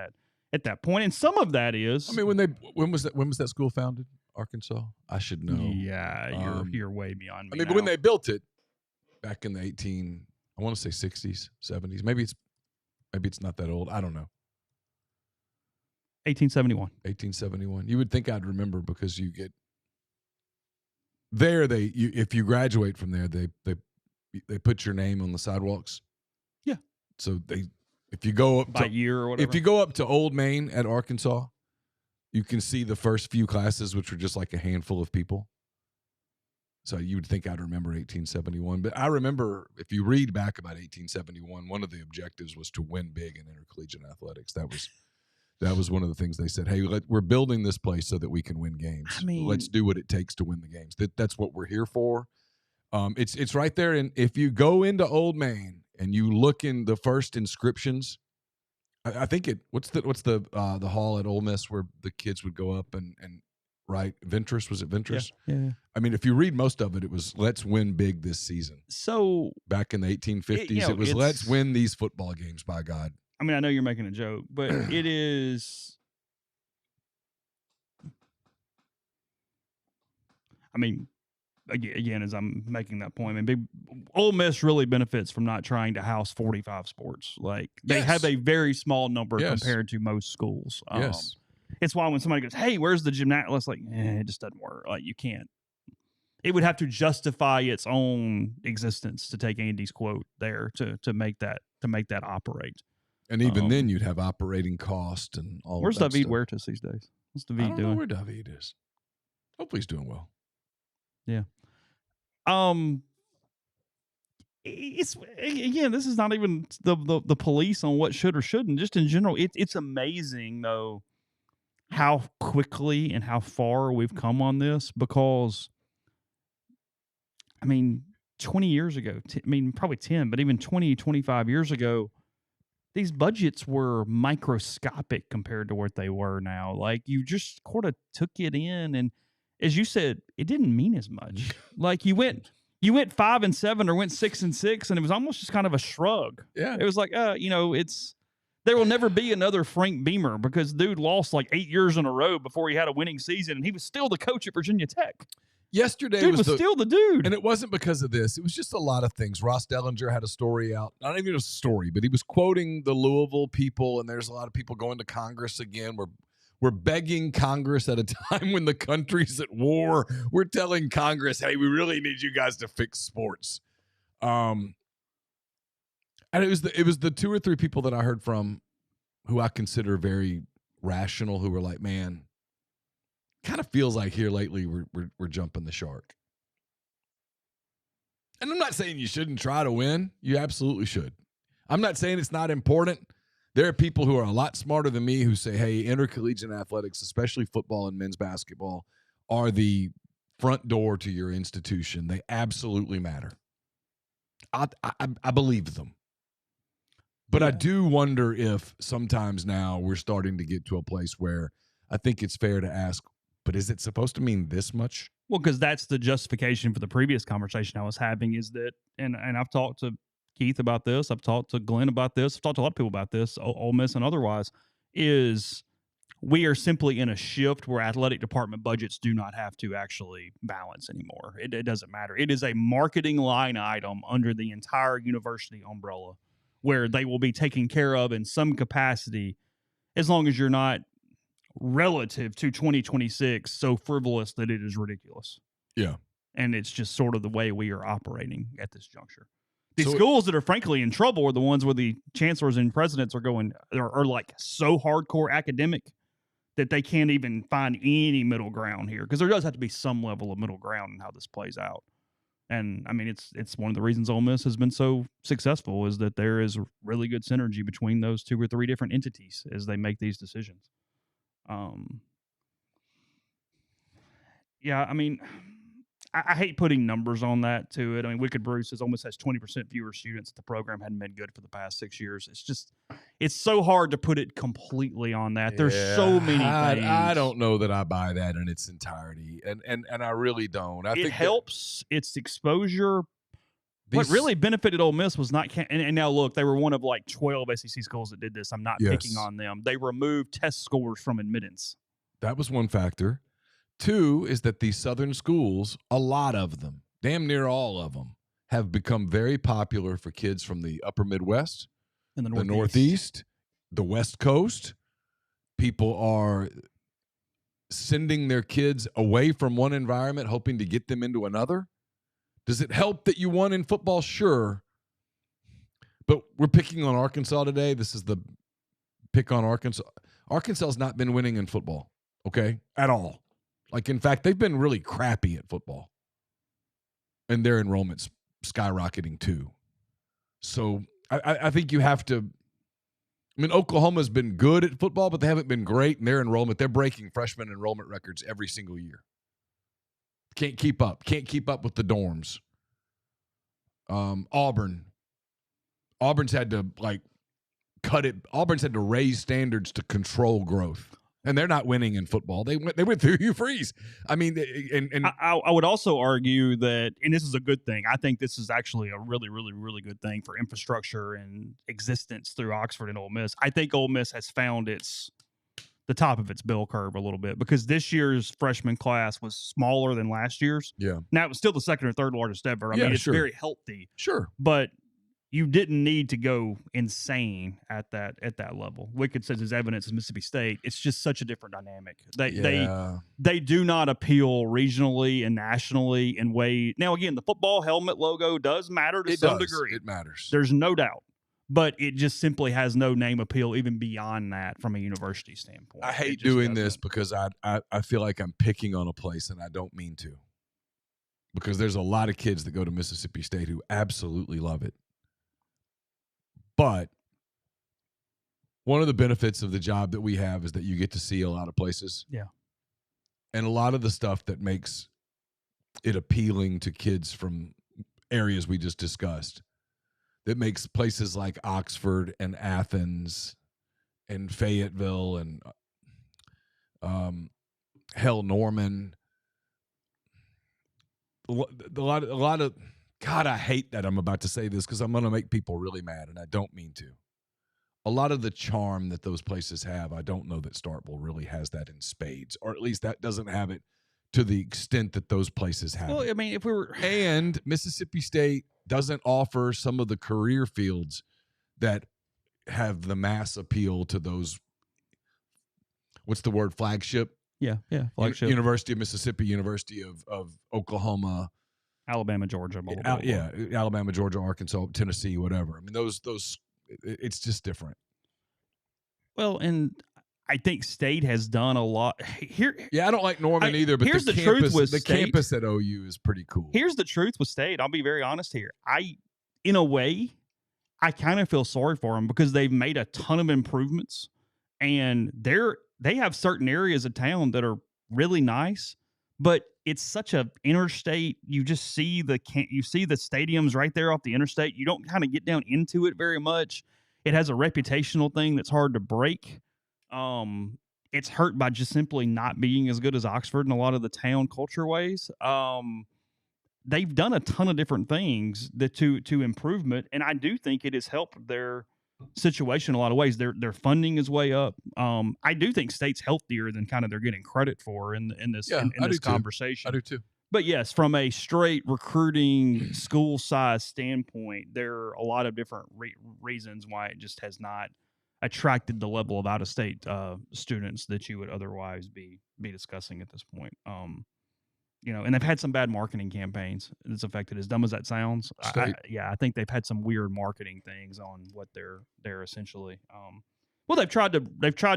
Speaker 1: that point. And some of that is,
Speaker 2: I mean, when was that school founded? Arkansas? I should know.
Speaker 1: Yeah, you're way beyond me.
Speaker 2: I mean, but when they built it back in the I want to say 60s, 70s. Maybe it's not that old. I don't know.
Speaker 1: 1871.
Speaker 2: You would think I'd remember because you get there. If you graduate from there, they put your name on the sidewalks.
Speaker 1: Yeah.
Speaker 2: So if you go up
Speaker 1: by year or whatever.
Speaker 2: If you go up to Old Main at Arkansas, you can see the first few classes, which were just like a handful of people. So you would think I'd remember 1871. But I remember, if you read back about 1871, one of the objectives was to win big in intercollegiate athletics. That was one of the things they said, hey, we're building this place so that we can win games.
Speaker 1: I mean,
Speaker 2: let's do what it takes to win the games. That's what we're here for. It's right there. And if you go into Old Main and you look in the first inscriptions, I think what's the hall at Ole Miss where the kids would go up and write Ventress? Was it Ventress?
Speaker 1: Yeah.
Speaker 2: I mean, if you read most of it, it was let's win big this season.
Speaker 1: So
Speaker 2: back in the 1850s, it was let's win these football games, by God.
Speaker 1: I mean, I know you're making a joke, but it is. I mean, again, as I'm making that point, I mean, Ole Miss really benefits from not trying to house 45 sports. Like they have a very small number compared to most schools.
Speaker 2: Yes.
Speaker 1: It's why when somebody goes, "Hey, where's the gymnasium?" It's like, it just doesn't work. Like you can't. It would have to justify its own existence to take Andy's quote there to make that operate.
Speaker 2: And even then, you'd have operating cost and all.
Speaker 1: Where's
Speaker 2: that
Speaker 1: David
Speaker 2: stuff.
Speaker 1: Huertas these days? What's David
Speaker 2: I don't
Speaker 1: doing?
Speaker 2: know where David is. Hopefully, he's doing well.
Speaker 1: Yeah. It's again, this is not even the police on what should or shouldn't. Just in general, it's amazing though how quickly and how far we've come on this. Because, I mean, 20 years ago, probably 10, but even 20, 25 years ago, these budgets were microscopic compared to what they were now. Like you just sort of took it in, and as you said, it didn't mean as much. Like you went 5-7 or went 6-6, and it was almost just kind of a shrug.
Speaker 2: Yeah.
Speaker 1: It was like, it's there will never be another Frank Beamer because dude lost like 8 years in a row before he had a winning season, and he was still the coach at Virginia Tech.
Speaker 2: Yesterday
Speaker 1: Dude was still the dude.
Speaker 2: And it wasn't because of this. It was just a lot of things. Ross Dellinger had a story out. Not even a story, but he was quoting the Louisville people, and there's a lot of people going to Congress again. We're begging Congress at a time when the country's at war. We're telling Congress, hey, we really need you guys to fix sports. And it was the 2 or 3 people that I heard from who I consider very rational, who were like, man, kind of feels like here lately we're jumping the shark. And I'm not saying you shouldn't try to win. You absolutely should. I'm not saying it's not important. There are people who are a lot smarter than me who say, hey, intercollegiate athletics, especially football and men's basketball, are the front door to your institution. They absolutely matter. I believe them. But I do wonder if sometimes now we're starting to get to a place where I think it's fair to ask, but is it supposed to mean this much?
Speaker 1: Well, because that's the justification for the previous conversation I was having is that, and I've talked to Keith about this, I've talked to Glenn about this, I've talked to a lot of people about this, Ole Miss and otherwise, is we are simply in a shift where athletic department budgets do not have to actually balance anymore. It doesn't matter. It is a marketing line item under the entire university umbrella where they will be taken care of in some capacity as long as you're not relative to 2026 so frivolous that it is ridiculous.
Speaker 2: Yeah.
Speaker 1: And it's just sort of the way we are operating at this juncture. The schools that are frankly in trouble are the ones where the chancellors and presidents are going are like so hardcore academic that they can't even find any middle ground here, because there does have to be some level of middle ground in how this plays out. And I mean, it's one of the reasons Ole Miss has been so successful is that there is really good synergy between those 2 or 3 different entities as they make these decisions. Yeah, I mean, I hate putting numbers on that to it. I mean, Wicked Bruce almost has 20% fewer students. The program hadn't been good for the past 6 years. It's so hard to put it completely on that. There's so many things.
Speaker 2: I don't know that I buy that in its entirety, and I really don't. I think
Speaker 1: it helps. It's exposure. What really benefited Ole Miss was not, and now look, they were one of like 12 SEC schools that did this. I'm not picking on them. They removed test scores from admittance.
Speaker 2: That was one factor. 2 is that these southern schools, a lot of them, damn near all of them, have become very popular for kids from the upper Midwest,
Speaker 1: and
Speaker 2: the Northeast, the West Coast. People are sending their kids away from one environment, hoping to get them into another. Does it help that you won in football? Sure. But we're picking on Arkansas today. This is the pick on Arkansas. Arkansas has not been winning in football, okay, at all. Like, in fact, they've been really crappy at football. And their enrollment's skyrocketing too. So I think you have to – I mean, Oklahoma's been good at football, but they haven't been great in their enrollment. They're breaking freshman enrollment records every single year. Can't keep up. Can't keep up with the dorms. Auburn's had to, like, cut it. Auburn's had to raise standards to control growth. And they're not winning in football. They went through Hugh Freeze. I mean, and
Speaker 1: I would also argue that, and this is a good thing. I think this is actually a really, really, really good thing for infrastructure and existence through Oxford and Ole Miss. I think Ole Miss has found the top of its bell curve a little bit, because this year's freshman class was smaller than last year's.
Speaker 2: Yeah.
Speaker 1: Now it was still the second or third largest ever. I mean, it's very healthy.
Speaker 2: Sure.
Speaker 1: But you didn't need to go insane at that level. Wicked says his evidence is Mississippi State. It's just such a different dynamic. They do not appeal regionally and nationally in way. Now again, the football helmet logo does matter to some degree.
Speaker 2: It matters.
Speaker 1: There's no doubt. But it just simply has no name appeal even beyond that from a university standpoint.
Speaker 2: I hate doing this because I feel like I'm picking on a place, and I don't mean to. Because there's a lot of kids that go to Mississippi State who absolutely love it. But one of the benefits of the job that we have is that you get to see a lot of places.
Speaker 1: Yeah.
Speaker 2: And a lot of the stuff that makes it appealing to kids from areas we just discussed. that makes places like Oxford and Athens and Fayetteville and Norman. A lot of God, I hate that I'm about to say this because I'm going to make people really mad, and I don't mean to. A lot of the charm that those places have, I don't know that Starkville really has that in spades, or at least that doesn't have it to the extent that those places have.
Speaker 1: Well,
Speaker 2: it.
Speaker 1: I mean, if we were,
Speaker 2: and Mississippi State doesn't offer some of the career fields that have the mass appeal to those. What's the word? Flagship.
Speaker 1: Yeah, flagship.
Speaker 2: University of Mississippi, University of Oklahoma,
Speaker 1: Alabama, Georgia, blah, blah, blah.
Speaker 2: yeah, Alabama, Georgia, Arkansas, Tennessee, whatever. I mean, those, it's just different.
Speaker 1: Well, and I think State has done a lot here.
Speaker 2: Yeah, I don't like Norman either, but
Speaker 1: here's
Speaker 2: the
Speaker 1: truth
Speaker 2: campus,
Speaker 1: with
Speaker 2: the
Speaker 1: State.
Speaker 2: campus at OU is pretty cool.
Speaker 1: Here's the truth with State. I'll be very honest here. In a way, I kind of feel sorry for them because they've made a ton of improvements, and they have certain areas of town that are really nice, but it's such a interstate. You just see the stadiums right there off the interstate. You don't kind of get down into it very much. It has a reputational thing that's hard to break. It's hurt by just simply not being as good as Oxford in a lot of the town culture ways. They've done a ton of different things to improvement, and I do think it has helped their situation in a lot of ways. Their funding is way up. I do think State's healthier than kind of they're getting credit for in this conversation.
Speaker 2: I do too.
Speaker 1: But yes, from a straight recruiting school size standpoint, there are a lot of different reasons why it just has not attracted the level of out of state students that you would otherwise be discussing at this point. And they've had some bad marketing campaigns that's affected. As dumb as that sounds, I think they've had some weird marketing things on what they're essentially. Well, they've tried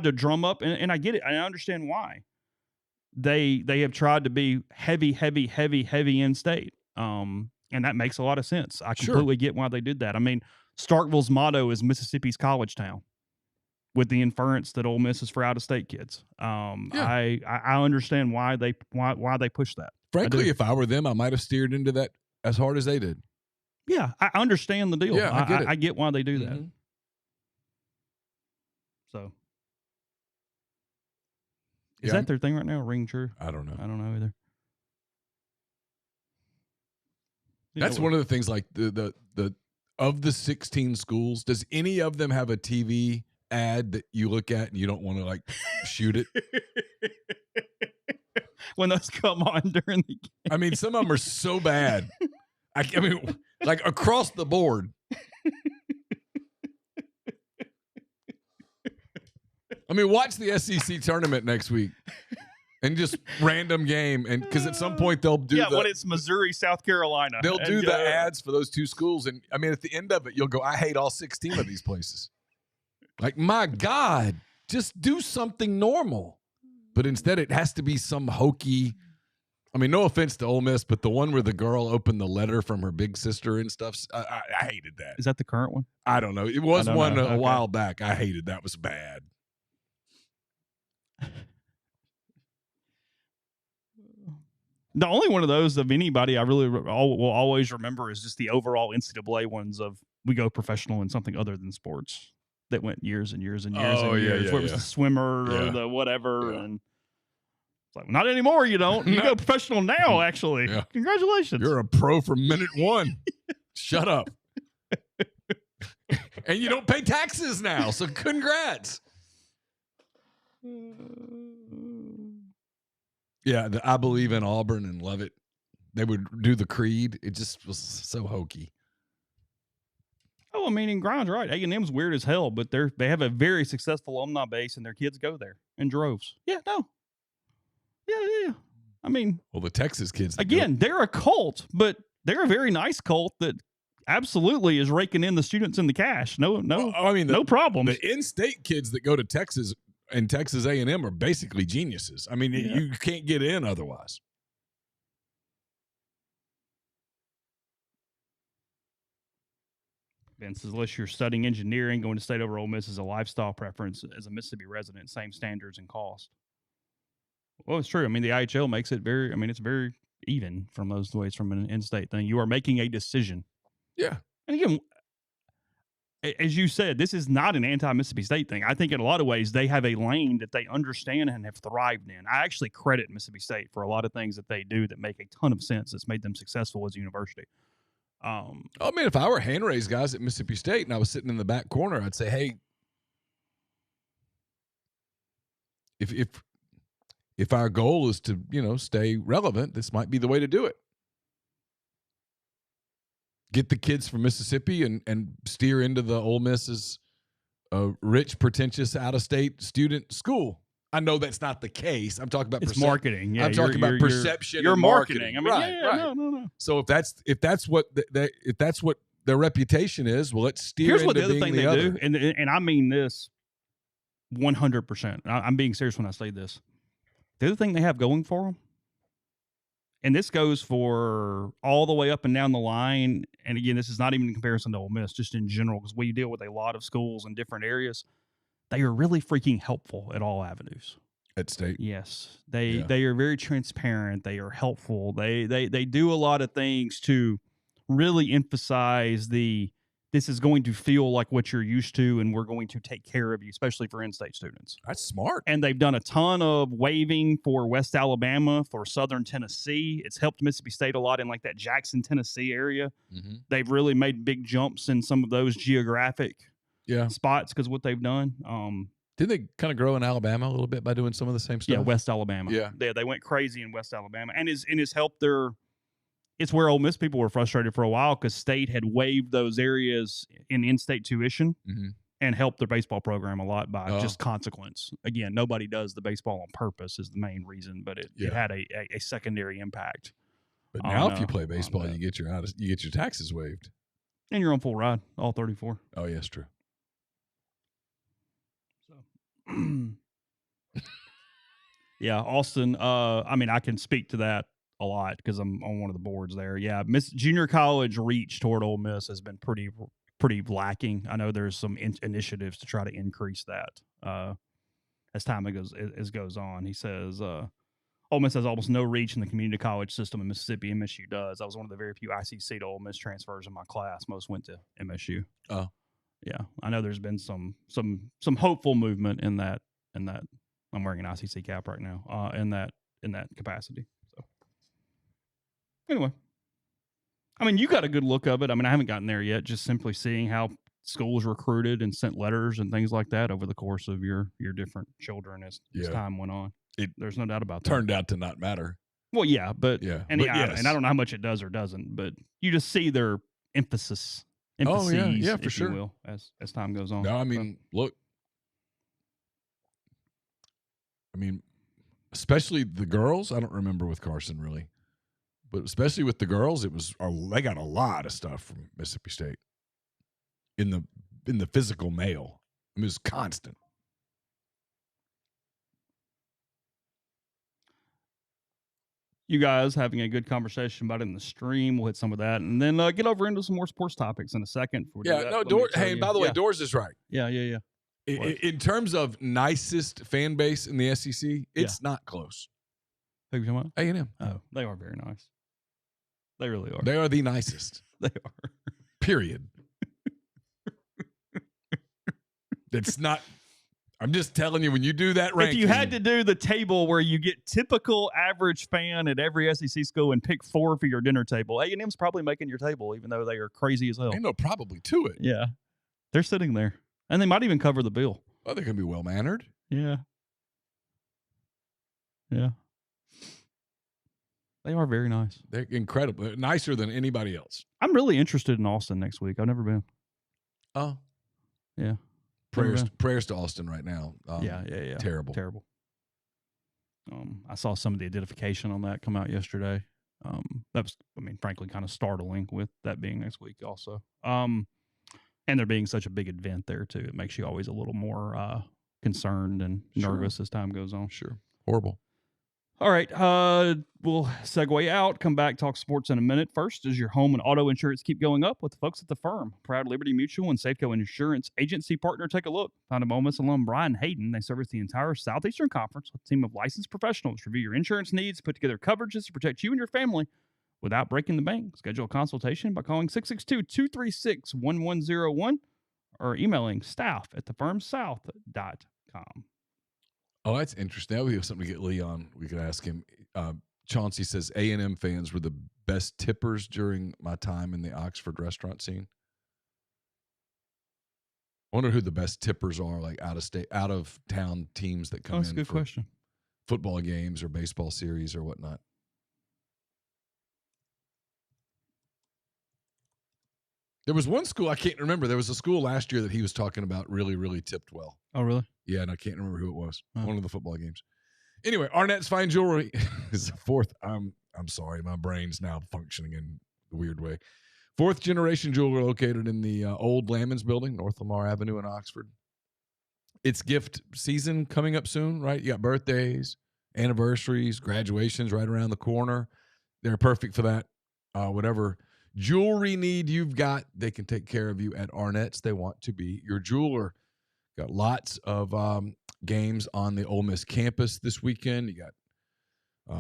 Speaker 1: to drum up, and I get it. I understand why. They have tried to be heavy in state, and that makes a lot of sense. I completely get why they did that. I mean, Starkville's motto is Mississippi's college town, with the inference that Ole Miss is for out of state kids. I understand why they push that.
Speaker 2: Frankly, if I were them, I might have steered into that as hard as they did.
Speaker 1: Yeah, I understand the deal.
Speaker 2: Yeah, I get it.
Speaker 1: I get why they do that. So. Is that their thing right now? Ring true?
Speaker 2: I don't know.
Speaker 1: I don't know either.
Speaker 2: That's one of the things. Like the of the 16 schools, does any of them have a TV ad that you look at and you don't want to like shoot it?
Speaker 1: When those come on during the game.
Speaker 2: I mean, some of them are so bad. I mean, like across the board. I mean, watch the SEC tournament next week and just random game. And because at some point they'll do
Speaker 1: when it's Missouri, South Carolina.
Speaker 2: They'll do the ads for those two schools. And I mean, at the end of it, you'll go, I hate all 16 of these places. Like, my God, just do something normal. But instead it has to be some hokey. I mean, no offense to Ole Miss, but the one where the girl opened the letter from her big sister and stuff, I hated that.
Speaker 1: Is that the current one?
Speaker 2: I don't know. It was one a while back. I hated that. Was bad.
Speaker 1: The only one of those of anybody I really will always remember is just the overall NCAA ones of we go professional in something other than sports that went years and years and years and years.
Speaker 2: Yeah,
Speaker 1: where it was the swimmer or the whatever.
Speaker 2: Yeah.
Speaker 1: And it's like, not anymore, you don't. You go professional now, actually.
Speaker 2: Yeah.
Speaker 1: Congratulations.
Speaker 2: You're a pro from minute one. Shut up. And you don't pay taxes now, so congrats. Yeah, I believe in Auburn and love it. They would do the creed. It just was so hokey.
Speaker 1: Oh, I mean, and Grind's right. A&M's weird as hell, but they have a very successful alumni base, and their kids go there in droves. Yeah, no. Yeah. I mean,
Speaker 2: well, the Texas kids
Speaker 1: again, they're a cult, but they're a very nice cult that absolutely is raking in the students in the cash. No problems.
Speaker 2: The in-state kids that go to Texas and Texas A&M are basically geniuses. I mean, you can't get in otherwise.
Speaker 1: Vince, unless you're studying engineering, going to state over Ole Miss is a lifestyle preference. As a Mississippi resident, same standards and cost. Well, it's true. I mean, the IHL makes it it's very even from those ways from an in-state thing. You are making a decision.
Speaker 2: Yeah.
Speaker 1: And again, as you said, this is not an anti-Mississippi State thing. I think in a lot of ways they have a lane that they understand and have thrived in. I actually credit Mississippi State for a lot of things that they do that make a ton of sense. That's made them successful as a university.
Speaker 2: I mean, if I were hand raised guys at Mississippi State and I was sitting in the back corner, I'd say, hey, if our goal is to, stay relevant, this might be the way to do it. Get the kids from Mississippi and steer into the Ole Miss's rich, pretentious, out-of-state student school. I know that's not the case. I'm talking about
Speaker 1: marketing. Yeah,
Speaker 2: I'm talking about perception.
Speaker 1: You're
Speaker 2: and
Speaker 1: marketing. I mean,
Speaker 2: right.
Speaker 1: No.
Speaker 2: So if that's what their reputation is, well, let's steer.
Speaker 1: Here's
Speaker 2: into
Speaker 1: what the other thing they
Speaker 2: other.
Speaker 1: do, and I mean this 100%. I'm being serious when I say this. The other thing they have going for them, and this goes for all the way up and down the line, and again, this is not even in comparison to Ole Miss, just in general, because we deal with a lot of schools in different areas. They are really freaking helpful at all avenues.
Speaker 2: At State?
Speaker 1: Yes. They are very transparent. They are helpful. They do a lot of things to really emphasize this is going to feel like what you're used to, and we're going to take care of you, especially for in-state students.
Speaker 2: That's smart.
Speaker 1: And they've done a ton of waiving for West Alabama, for Southern Tennessee. It's helped Mississippi State a lot in like that Jackson, Tennessee area.
Speaker 2: Mm-hmm.
Speaker 1: They've really made big jumps in some of those geographic spots because what they've done.
Speaker 2: Did they kind of grow in Alabama a little bit by doing some of the same stuff?
Speaker 1: Yeah, West Alabama.
Speaker 2: Yeah.
Speaker 1: They went crazy in West Alabama, and it's helped their. It's where Ole Miss people were frustrated for a while because State had waived those areas in-state tuition and helped their baseball program a lot by just consequence. Again, nobody does the baseball on purpose is the main reason, but it had a secondary impact.
Speaker 2: But now, if you play baseball, you get your taxes waived,
Speaker 1: and you're on full ride, all 34.
Speaker 2: Oh, yes, true.
Speaker 1: So, yeah, Austin. I mean, I can speak to that a lot because I'm on one of the boards there. Yeah, junior college reach toward Ole Miss has been pretty lacking. I know there's some initiatives to try to increase that as time goes on. He says Ole Miss has almost no reach in the community college system in Mississippi. MSU does. I was one of the very few ICC to Ole Miss transfers in my class. Most went to MSU.
Speaker 2: Oh,
Speaker 1: yeah. I know there's been some hopeful movement in that. I'm wearing an ICC cap right now. In that capacity. Anyway, I mean, you got a good look of it. I mean, I haven't gotten there yet, just simply seeing how schools recruited and sent letters and things like that over the course of your different children as time went on. There's no doubt about that.
Speaker 2: Turned out to not matter.
Speaker 1: Well, yeah, but
Speaker 2: yes.
Speaker 1: And I don't know how much it does or doesn't, but you just see their emphases,
Speaker 2: for
Speaker 1: if
Speaker 2: sure.
Speaker 1: you will, as time goes on.
Speaker 2: No, I mean, look. I mean, especially the girls. I don't remember with Carson really. But especially with the girls, they got a lot of stuff from Mississippi State in the physical mail. I mean, it was constant.
Speaker 1: You guys having a good conversation about it in the stream. We'll hit some of that, and then get over into some more sports topics in a second.
Speaker 2: Hey, by the way, Doors is right.
Speaker 1: Yeah.
Speaker 2: In terms of nicest fan base in the SEC, it's not close.
Speaker 1: Who you talking about?
Speaker 2: A&M.
Speaker 1: Oh, they are very nice. They really are.
Speaker 2: They are the nicest.
Speaker 1: They are.
Speaker 2: Period. It's not. I'm just telling you, when you do that ranking.
Speaker 1: If you had to do the table where you get typical average fan at every SEC school and pick 4 for your dinner table, A&M's probably making your table, even though they are crazy as hell.
Speaker 2: Ain't no probably to it.
Speaker 1: Yeah. They're sitting there. And they might even cover the bill.
Speaker 2: Oh, they're going to be well-mannered.
Speaker 1: Yeah. Yeah. They are very nice.
Speaker 2: They're incredible. Nicer than anybody else.
Speaker 1: I'm really interested in Austin next week. I've never been.
Speaker 2: Oh.
Speaker 1: Yeah.
Speaker 2: Prayers to Austin right now.
Speaker 1: Yeah. Terrible. I saw some of the identification on that come out yesterday. That was, frankly, kind of startling with that being next week also. And there being such a big event there, too. It makes you always a little more concerned and nervous as time goes on.
Speaker 2: Sure. Horrible.
Speaker 1: All right, we'll segue out, come back, talk sports in a minute. First, does your home and auto insurance keep going up with the folks at the firm? Proud Liberty Mutual and Safeco Insurance agency partner. Take a look. Found a Ole Miss alum, Brian Hayden. They service the entire Southeastern Conference with a team of licensed professionals. Review your insurance needs, put together coverages to protect you and your family without breaking the bank. Schedule a consultation by calling 662-236-1101 or emailing staff@thefirmsouth.com.
Speaker 2: Oh, that's interesting. That would be something to get Lee on. We could ask him. Chauncey says A&M fans were the best tippers during my time in the Oxford restaurant scene. I wonder who the best tippers are, like out of town teams that come
Speaker 1: That's a
Speaker 2: in
Speaker 1: good
Speaker 2: for
Speaker 1: question.
Speaker 2: football games or baseball series or whatnot. There was one school I can't remember. There was a school last year that he was talking about really, really tipped well.
Speaker 1: Oh, really?
Speaker 2: Yeah, and I can't remember who it was.
Speaker 1: Huh.
Speaker 2: One of the football games. Anyway, Arnett's Fine Jewelry is the fourth. I'm sorry, my brain's now functioning in a weird way. Fourth generation jeweler located in the old Lamons building, North Lamar Avenue in Oxford. It's gift season coming up soon, right? You got birthdays, anniversaries, graduations right around the corner. They're perfect for that. Whatever jewelry need you've got, they can take care of you at Arnett's. They want to be your jeweler. Got lots of games on the Ole Miss campus this weekend. You got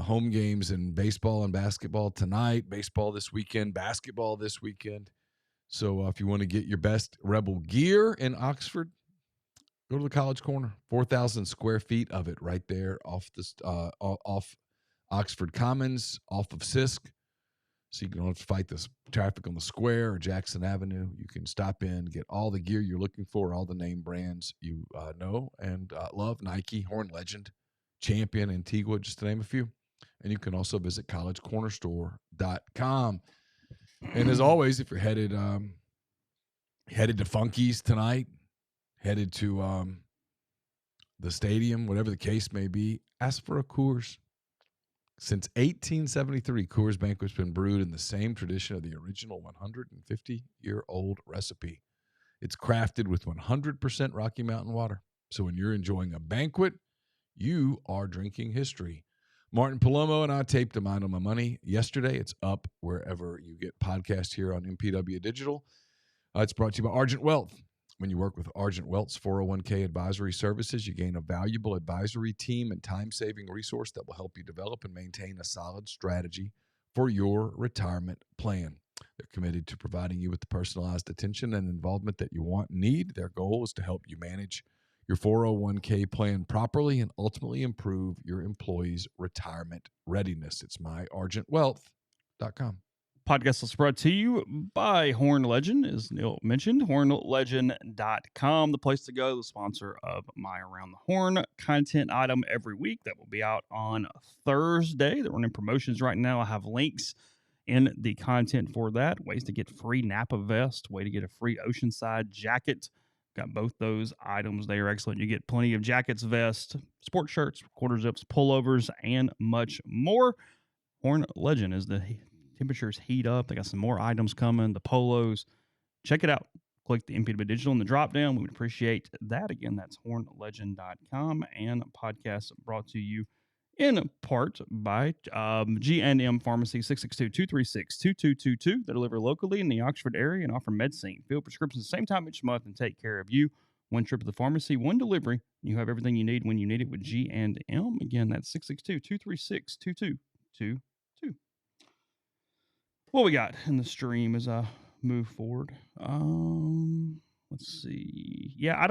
Speaker 2: home games in baseball and basketball tonight, baseball this weekend, basketball this weekend. So if you want to get your best Rebel gear in Oxford, go to the College Corner. 4,000 square feet of it right there off Oxford Commons, off of Sisk. So you don't have to fight this traffic on the square or Jackson Avenue. You can stop in, get all the gear you're looking for, all the name brands you know and love, Nike, Horn Legend, Champion, Antigua, just to name a few. And you can also visit collegecornerstore.com. And as always, if you're headed to Funky's tonight, headed to the stadium, whatever the case may be, ask for a Coors. Since 1873, Coors Banquet's been brewed in the same tradition of the original 150-year-old recipe. It's crafted with 100% Rocky Mountain water. So when you're enjoying a banquet, you are drinking history. Martin Palomo and I taped A Mind on My Money yesterday. It's up wherever you get podcasts here on MPW Digital. It's brought to you by Argent Wealth. When you work with Argent Wealth's 401k advisory services, you gain a valuable advisory team and time-saving resource that will help you develop and maintain a solid strategy for your retirement plan. They're committed to providing you with the personalized attention and involvement that you want and need. Their goal is to help you manage your 401k plan properly and ultimately improve your employees' retirement readiness. It's myargentwealth.com.
Speaker 1: Podcast is brought to you by Horn Legend, as Neal mentioned, hornlegend.com, the place to go, the sponsor of my Around the Horn content item every week that will be out on Thursday. They're running promotions right now. I have links in the content for that, ways to get free Napa vest, way to get a free Oceanside jacket. Got both those items. They are excellent. You get plenty of jackets, vests, sports shirts, quarter zips, pullovers, and much more. Horn Legend is the temperatures heat up. They got some more items coming, the polos. Check it out. Click the MPW Digital in the drop down. We would appreciate that. Again, that's hornlegend.com. And podcast brought to you in part by G&M Pharmacy, 662-236-2222. They deliver locally in the Oxford area and offer medicine, fill prescriptions the same time each month, and take care of you. One trip to the pharmacy, one delivery. You have everything you need when you need it with G&M. Again, that's 662-236-2222. What we got in the stream as I move forward? Let's see. Yeah,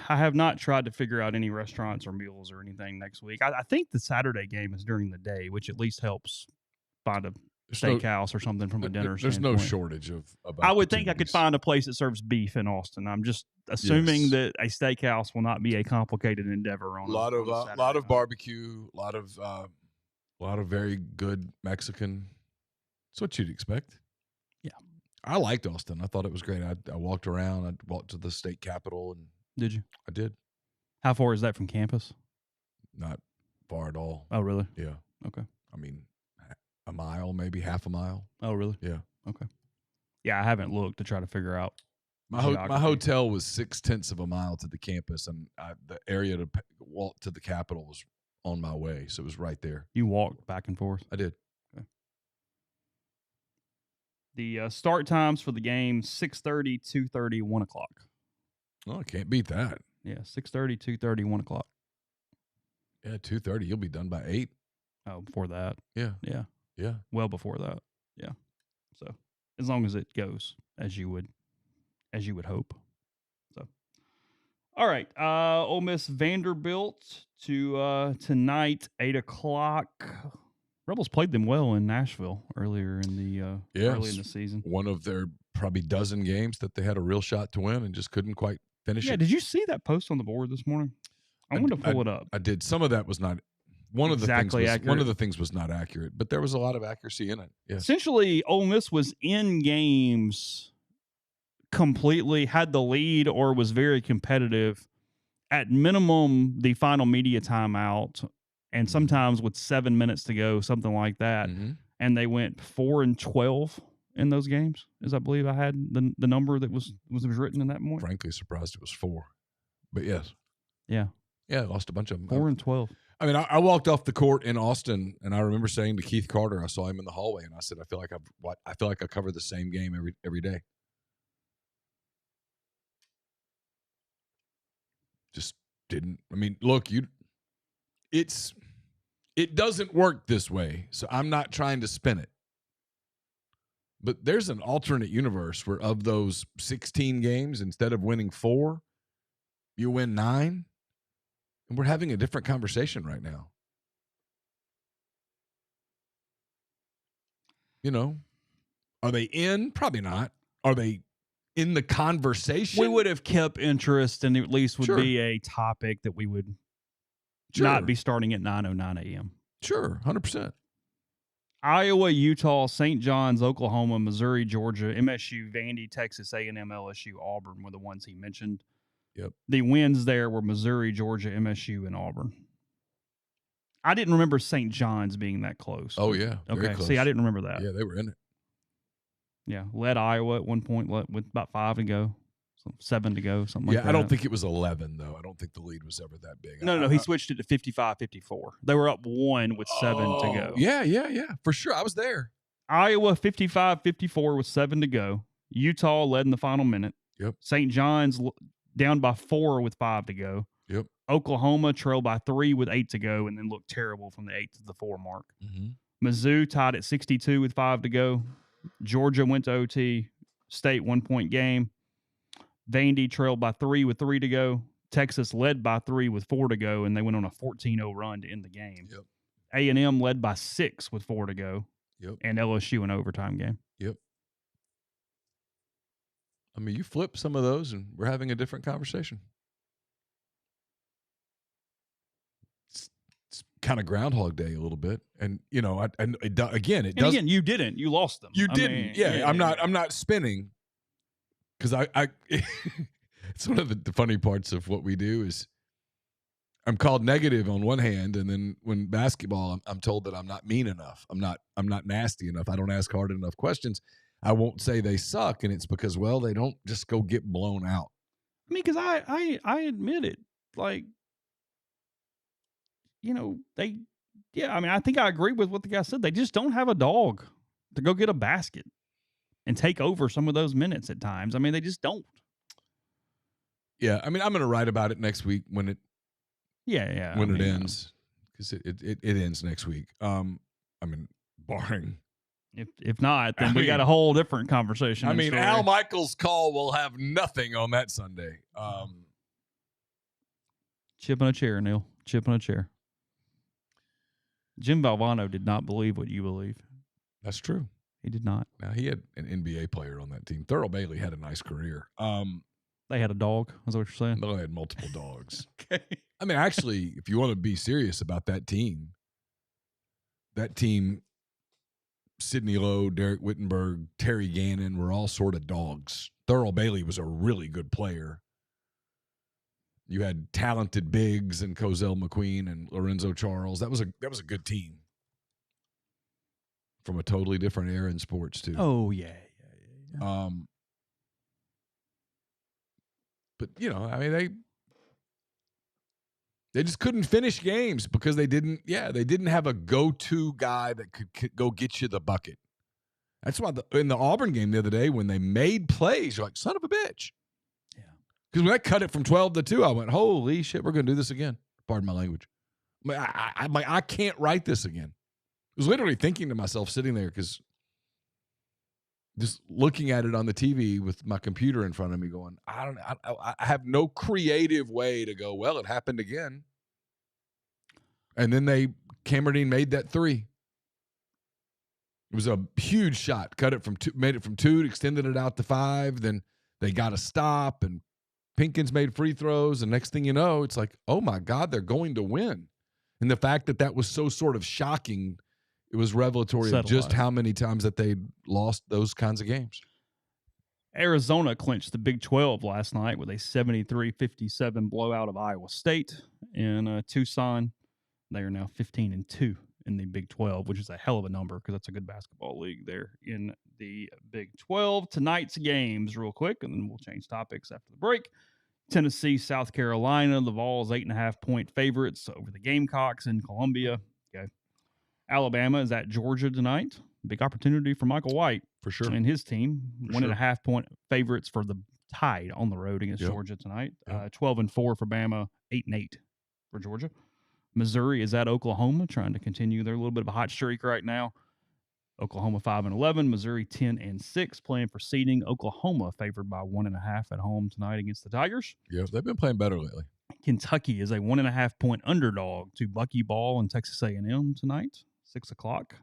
Speaker 1: I have not tried to figure out any restaurants or meals or anything next week. I think the Saturday game is during the day, which at least helps find a steakhouse or something from a dinner
Speaker 2: There's
Speaker 1: standpoint.
Speaker 2: no shortage of
Speaker 1: I would think I could find a place that serves beef in Austin. I'm just assuming that a steakhouse will not be a complicated endeavor on
Speaker 2: a lot of
Speaker 1: night.
Speaker 2: barbecue, a lot of very good Mexican. It's what you'd expect.
Speaker 1: Yeah.
Speaker 2: I liked Austin. I thought it was great. I walked around. I walked to the state capitol. And
Speaker 1: did you?
Speaker 2: I did.
Speaker 1: How far is that from campus?
Speaker 2: Not far at all.
Speaker 1: Oh, really?
Speaker 2: Yeah.
Speaker 1: Okay.
Speaker 2: I mean, a mile, maybe half a mile.
Speaker 1: Oh, really?
Speaker 2: Yeah.
Speaker 1: Okay. Yeah, I haven't looked to try to figure out.
Speaker 2: My hotel was 0.6 of a mile to the campus, and the area to walk to the Capitol was on my way, so it was right there.
Speaker 1: You walked back and forth?
Speaker 2: I did.
Speaker 1: Okay. The start times for the game, 6:30, 2:30, 1 o'clock.
Speaker 2: Oh, I can't beat that.
Speaker 1: Yeah, 6:30, 2:30, 1 o'clock.
Speaker 2: Yeah, 2:30. You'll be done by 8.
Speaker 1: Oh, before that.
Speaker 2: Yeah.
Speaker 1: Yeah.
Speaker 2: Yeah.
Speaker 1: Well before that. Yeah. So as long as it goes as you would hope. So All right. Ole Miss Vanderbilt to tonight, 8:00. Rebels played them well in Nashville earlier in the early in the season.
Speaker 2: One of their probably dozen games that they had a real shot to win and just couldn't quite finish
Speaker 1: Yeah,
Speaker 2: it.
Speaker 1: did you see that post on the board this morning? I wanted to pull it up.
Speaker 2: I did. Some of that was not one
Speaker 1: Exactly
Speaker 2: of the things was, one
Speaker 1: accurate.
Speaker 2: of the things was not accurate, but there was a lot of accuracy in it. Yeah.
Speaker 1: Essentially, Ole Miss was in games completely, had the lead, or was very competitive. At minimum, the final media timeout, and sometimes with 7 minutes to go, something like that.
Speaker 2: Mm-hmm.
Speaker 1: And they went 4-12 in those games, as I believe I had the number that was written in that point.
Speaker 2: Frankly, surprised it was 4, but yes,
Speaker 1: Yeah,
Speaker 2: lost a bunch of them.
Speaker 1: 4-12.
Speaker 2: I mean, I walked off the court in Austin, and I remember saying to Keith Carter, I saw him in the hallway, and I said, I feel like I cover the same game every day. Just didn't. I mean, look, it doesn't work this way, so I'm not trying to spin it. But there's an alternate universe where of those 16 games, instead of winning 4, you win 9, and we're having a different conversation right now. You know, are they in? Probably not. Are they in the conversation?
Speaker 1: We would have kept interest, and at least would
Speaker 2: Sure.
Speaker 1: be a topic that we would
Speaker 2: Sure.
Speaker 1: not be starting at 9:09 a.m.
Speaker 2: Sure, 100%.
Speaker 1: Iowa, Utah, St. John's, Oklahoma, Missouri, Georgia, MSU, Vandy, Texas A&M, LSU, Auburn were the ones he mentioned.
Speaker 2: Yep.
Speaker 1: The wins there were Missouri, Georgia, MSU, and Auburn. I didn't remember St. John's being that close.
Speaker 2: Oh, yeah. Very
Speaker 1: Okay.
Speaker 2: close.
Speaker 1: See, I didn't remember that.
Speaker 2: Yeah, they were in it.
Speaker 1: Yeah. Led Iowa at one point with about 5 to go. 7 to go, something like that.
Speaker 2: Yeah, I don't think it was 11, though. I don't think the lead was ever that big.
Speaker 1: No, he switched it to 55-54. They were up 1 with 7 to go.
Speaker 2: Yeah. For sure. I was there.
Speaker 1: Iowa 55-54 with 7 to go. Utah led in the final minute.
Speaker 2: Yep.
Speaker 1: St. John's down by 4 with 5 to go.
Speaker 2: Yep.
Speaker 1: Oklahoma trailed by 3 with 8 to go and then looked terrible from the 8 to the 4 mark.
Speaker 2: Mm-hmm.
Speaker 1: Mizzou tied at 62 with 5 to go. Georgia went to OT. State 1-point game. Vandy trailed by 3 with 3 to go. Texas led by 3 with 4 to go, and they went on a 14-0 run to end the game.
Speaker 2: Yep.
Speaker 1: A&M led by 6 with 4 to go.
Speaker 2: Yep.
Speaker 1: And LSU an overtime game.
Speaker 2: Yep. I mean, you flip some of those, and we're having a different conversation. It's kind of Groundhog Day a little bit, and you know, again,
Speaker 1: you didn't. You lost them.
Speaker 2: You didn't. Yeah, I'm not spinning. Because it's one of the funny parts of what we do is I'm called negative on one hand, and then when basketball, I'm told that I'm not mean enough. I'm not nasty enough. I don't ask hard enough questions. I won't say they suck, and it's because, well, they don't just go get blown out.
Speaker 1: I mean, because I admit it. Like, you know, I mean, I think I agree with what the guy said. They just don't have a dog to go get a basket and take over some of those minutes at times. I mean, they just don't.
Speaker 2: Yeah, I mean, I'm going to write about it next week when it ends, because it ends next week. I mean, barring.
Speaker 1: If not, then we got a whole different conversation.
Speaker 2: I mean, Al Michaels' call will have nothing on that Sunday.
Speaker 1: Chip on a chair, Neal. Chip on a chair. Jim Valvano did not believe what you believe.
Speaker 2: That's true.
Speaker 1: He did not.
Speaker 2: Now, he had an NBA player on that team. Thurl Bailey had a nice career.
Speaker 1: They had a dog. Is that what you're saying?
Speaker 2: No, they had multiple dogs.
Speaker 1: Okay.
Speaker 2: I mean, actually, if you want to be serious about that team, Sidney Lowe, Derek Wittenberg, Terry Gannon were all sort of dogs. Thurl Bailey was a really good player. You had talented bigs and Cozell McQueen and Lorenzo Charles. That was a good team. From a totally different era in sports, too.
Speaker 1: Oh, yeah.
Speaker 2: But, you know, I mean, they just couldn't finish games because they didn't have a go-to guy that could go get you the bucket. That's why in the Auburn game the other day, when they made plays, you're like, son of a bitch.
Speaker 1: Yeah.
Speaker 2: Because when I cut it from 12 to 2, I went, holy shit, we're going to do this again. Pardon my language. I can't write this again. I was literally thinking to myself sitting there because just looking at it on the TV with my computer in front of me going, I have no creative way to go, well, it happened again. And then Cameron Dean made that three. It was a huge shot. Cut it from two, made it from 2, extended it out to 5. Then they got a stop, and Pinkins made free throws. And next thing you know, it's like, oh my God, they're going to win. And the fact that was so sort of shocking, it was revelatory of just how many times that they lost those kinds of games.
Speaker 1: Arizona clinched the Big 12 last night with a 73-57 blowout of Iowa State in Tucson. They are now 15-2 in the Big 12, which is a hell of a number because that's a good basketball league there in the Big 12. Tonight's games, real quick, and then we'll change topics after the break. Tennessee, South Carolina, the Vols 8.5-point favorites over the Gamecocks in Columbia. Okay. Alabama is at Georgia tonight. Big opportunity for Michael White
Speaker 2: for sure
Speaker 1: and his team. 1.5-point favorites for the Tide on the road against Georgia tonight. 12-4 for Bama, 8-8 for Georgia. Missouri is at Oklahoma, trying to continue their little bit of a hot streak right now. Oklahoma 5-11, Missouri 10-6, playing for seeding. Oklahoma favored by 1.5 at home tonight against the Tigers.
Speaker 2: Yeah, they've been playing better lately.
Speaker 1: Kentucky is a 1.5-point underdog to Bucky Ball and Texas A&M tonight, 6 o'clock.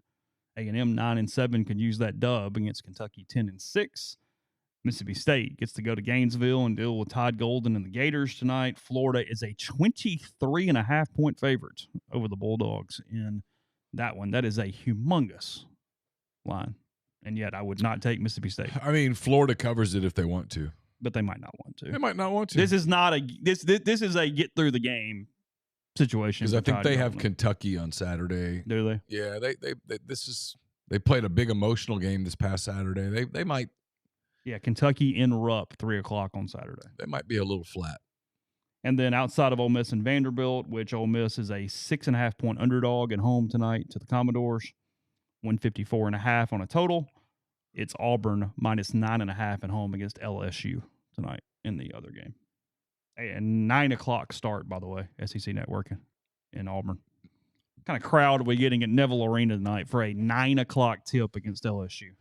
Speaker 1: A&M 9-7 could use that dub against Kentucky 10-6. Mississippi State gets to go to Gainesville and deal with Todd Golden and the Gators tonight. Florida is a 23.5-point favorite over the Bulldogs in that one. That is a humongous line. And yet I would not take Mississippi State.
Speaker 2: I mean, Florida covers it if they want to.
Speaker 1: But they might not want to.
Speaker 2: They might not want to.
Speaker 1: This is not a this is a get through the game situation.
Speaker 2: Because I think they have Kentucky on Saturday.
Speaker 1: Do they?
Speaker 2: Yeah, they played a big emotional game this past Saturday. They might.
Speaker 1: Yeah, Kentucky in Rupp 3 o'clock on Saturday.
Speaker 2: They might be a little flat.
Speaker 1: And then outside of Ole Miss and Vanderbilt, which Ole Miss is a 6.5-point underdog at home tonight to the Commodores, 154.5 on a total. It's Auburn minus 9.5 at home against LSU tonight in the other game. A 9 o'clock start, by the way, SEC Networking in Auburn. What kind of crowd are we getting at Neville Arena tonight for a 9 o'clock tip against LSU?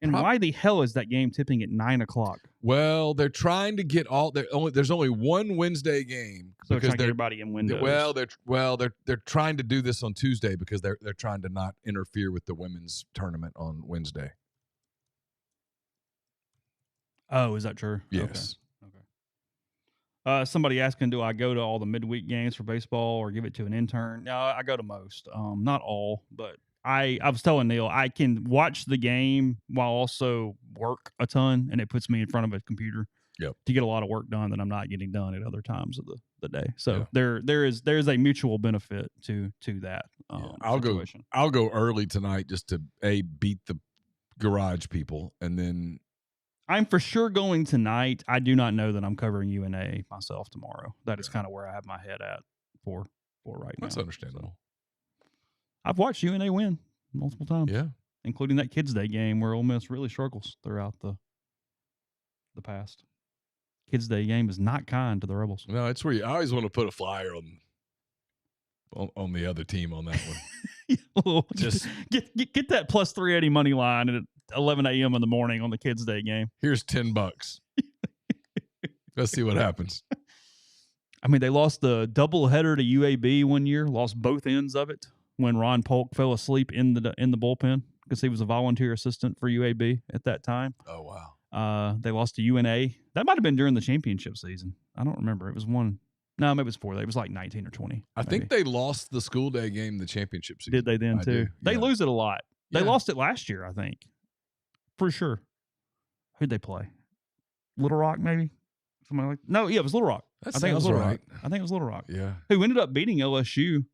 Speaker 1: And why the hell is that game tipping at 9 o'clock?
Speaker 2: Well, they're trying to get there's only one Wednesday game
Speaker 1: so because they're everybody in windows.
Speaker 2: They're trying to do this on Tuesday because they're trying to not interfere with the women's tournament on Wednesday.
Speaker 1: Oh, is that true?
Speaker 2: Yes.
Speaker 1: Okay. Somebody asking, do I go to all the midweek games for baseball or give it to an intern? No, I go to most. Not all, but I was telling Neal, I can watch the game while also work a ton, and it puts me in front of a computer to get a lot of work done that I'm not getting done at other times of the day. So there is a mutual benefit to that. Situation.
Speaker 2: I'll go early tonight just to beat the garage people, and then
Speaker 1: I'm for sure going tonight. I do not know that I'm covering UNA myself tomorrow. That is kind of where I have my head at for right now.
Speaker 2: That's understandable.
Speaker 1: So, I've watched UNA win multiple times.
Speaker 2: Yeah.
Speaker 1: Including that Kids Day game where Ole Miss really struggles throughout the past. Kids Day game is not kind to the Rebels.
Speaker 2: No, it's where I always want to put a flyer on the other team on that one.
Speaker 1: Just get that plus 380 money line at 11 a.m. in the morning on the Kids Day game.
Speaker 2: Here's $10. Let's see what happens.
Speaker 1: I mean, they lost the doubleheader to UAB one year, lost both ends of it when Ron Polk fell asleep in the bullpen because he was a volunteer assistant for UAB at that time.
Speaker 2: Oh, wow.
Speaker 1: They lost to UNA. That might have been during the championship season. I don't remember. It was one. No, maybe it was before that. It was like 19 or 20.
Speaker 2: I think they lost the school day game the championship season.
Speaker 1: Did they then, too? They lose it a lot. They lost it last year, I think. For sure. Who'd they play? Little Rock, maybe? Somebody like no, yeah, it was Little Rock.
Speaker 2: I
Speaker 1: think it was Little Rock. I think it was Little Rock.
Speaker 2: Yeah.
Speaker 1: Who ended up beating LSU,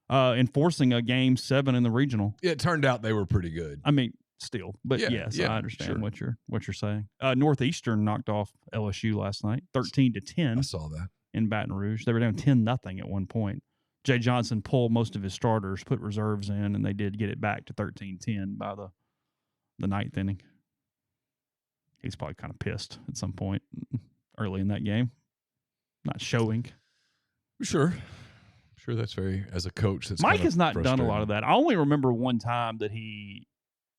Speaker 1: enforcing a Game 7 in the regional.
Speaker 2: Yeah, it turned out they were pretty good.
Speaker 1: I mean, still, but yes, I understand what you're saying. Northeastern knocked off LSU last night, 13-10.
Speaker 2: I saw that
Speaker 1: in Baton Rouge. They were down 10-0 at one point. Jay Johnson pulled most of his starters, put reserves in, and they did get it back to 13-10 by the ninth inning. He's probably kind of pissed at some point early in that game, not showing.
Speaker 2: Sure, that's very, as a coach, that's
Speaker 1: Mike has not done a lot of that. I only remember one time that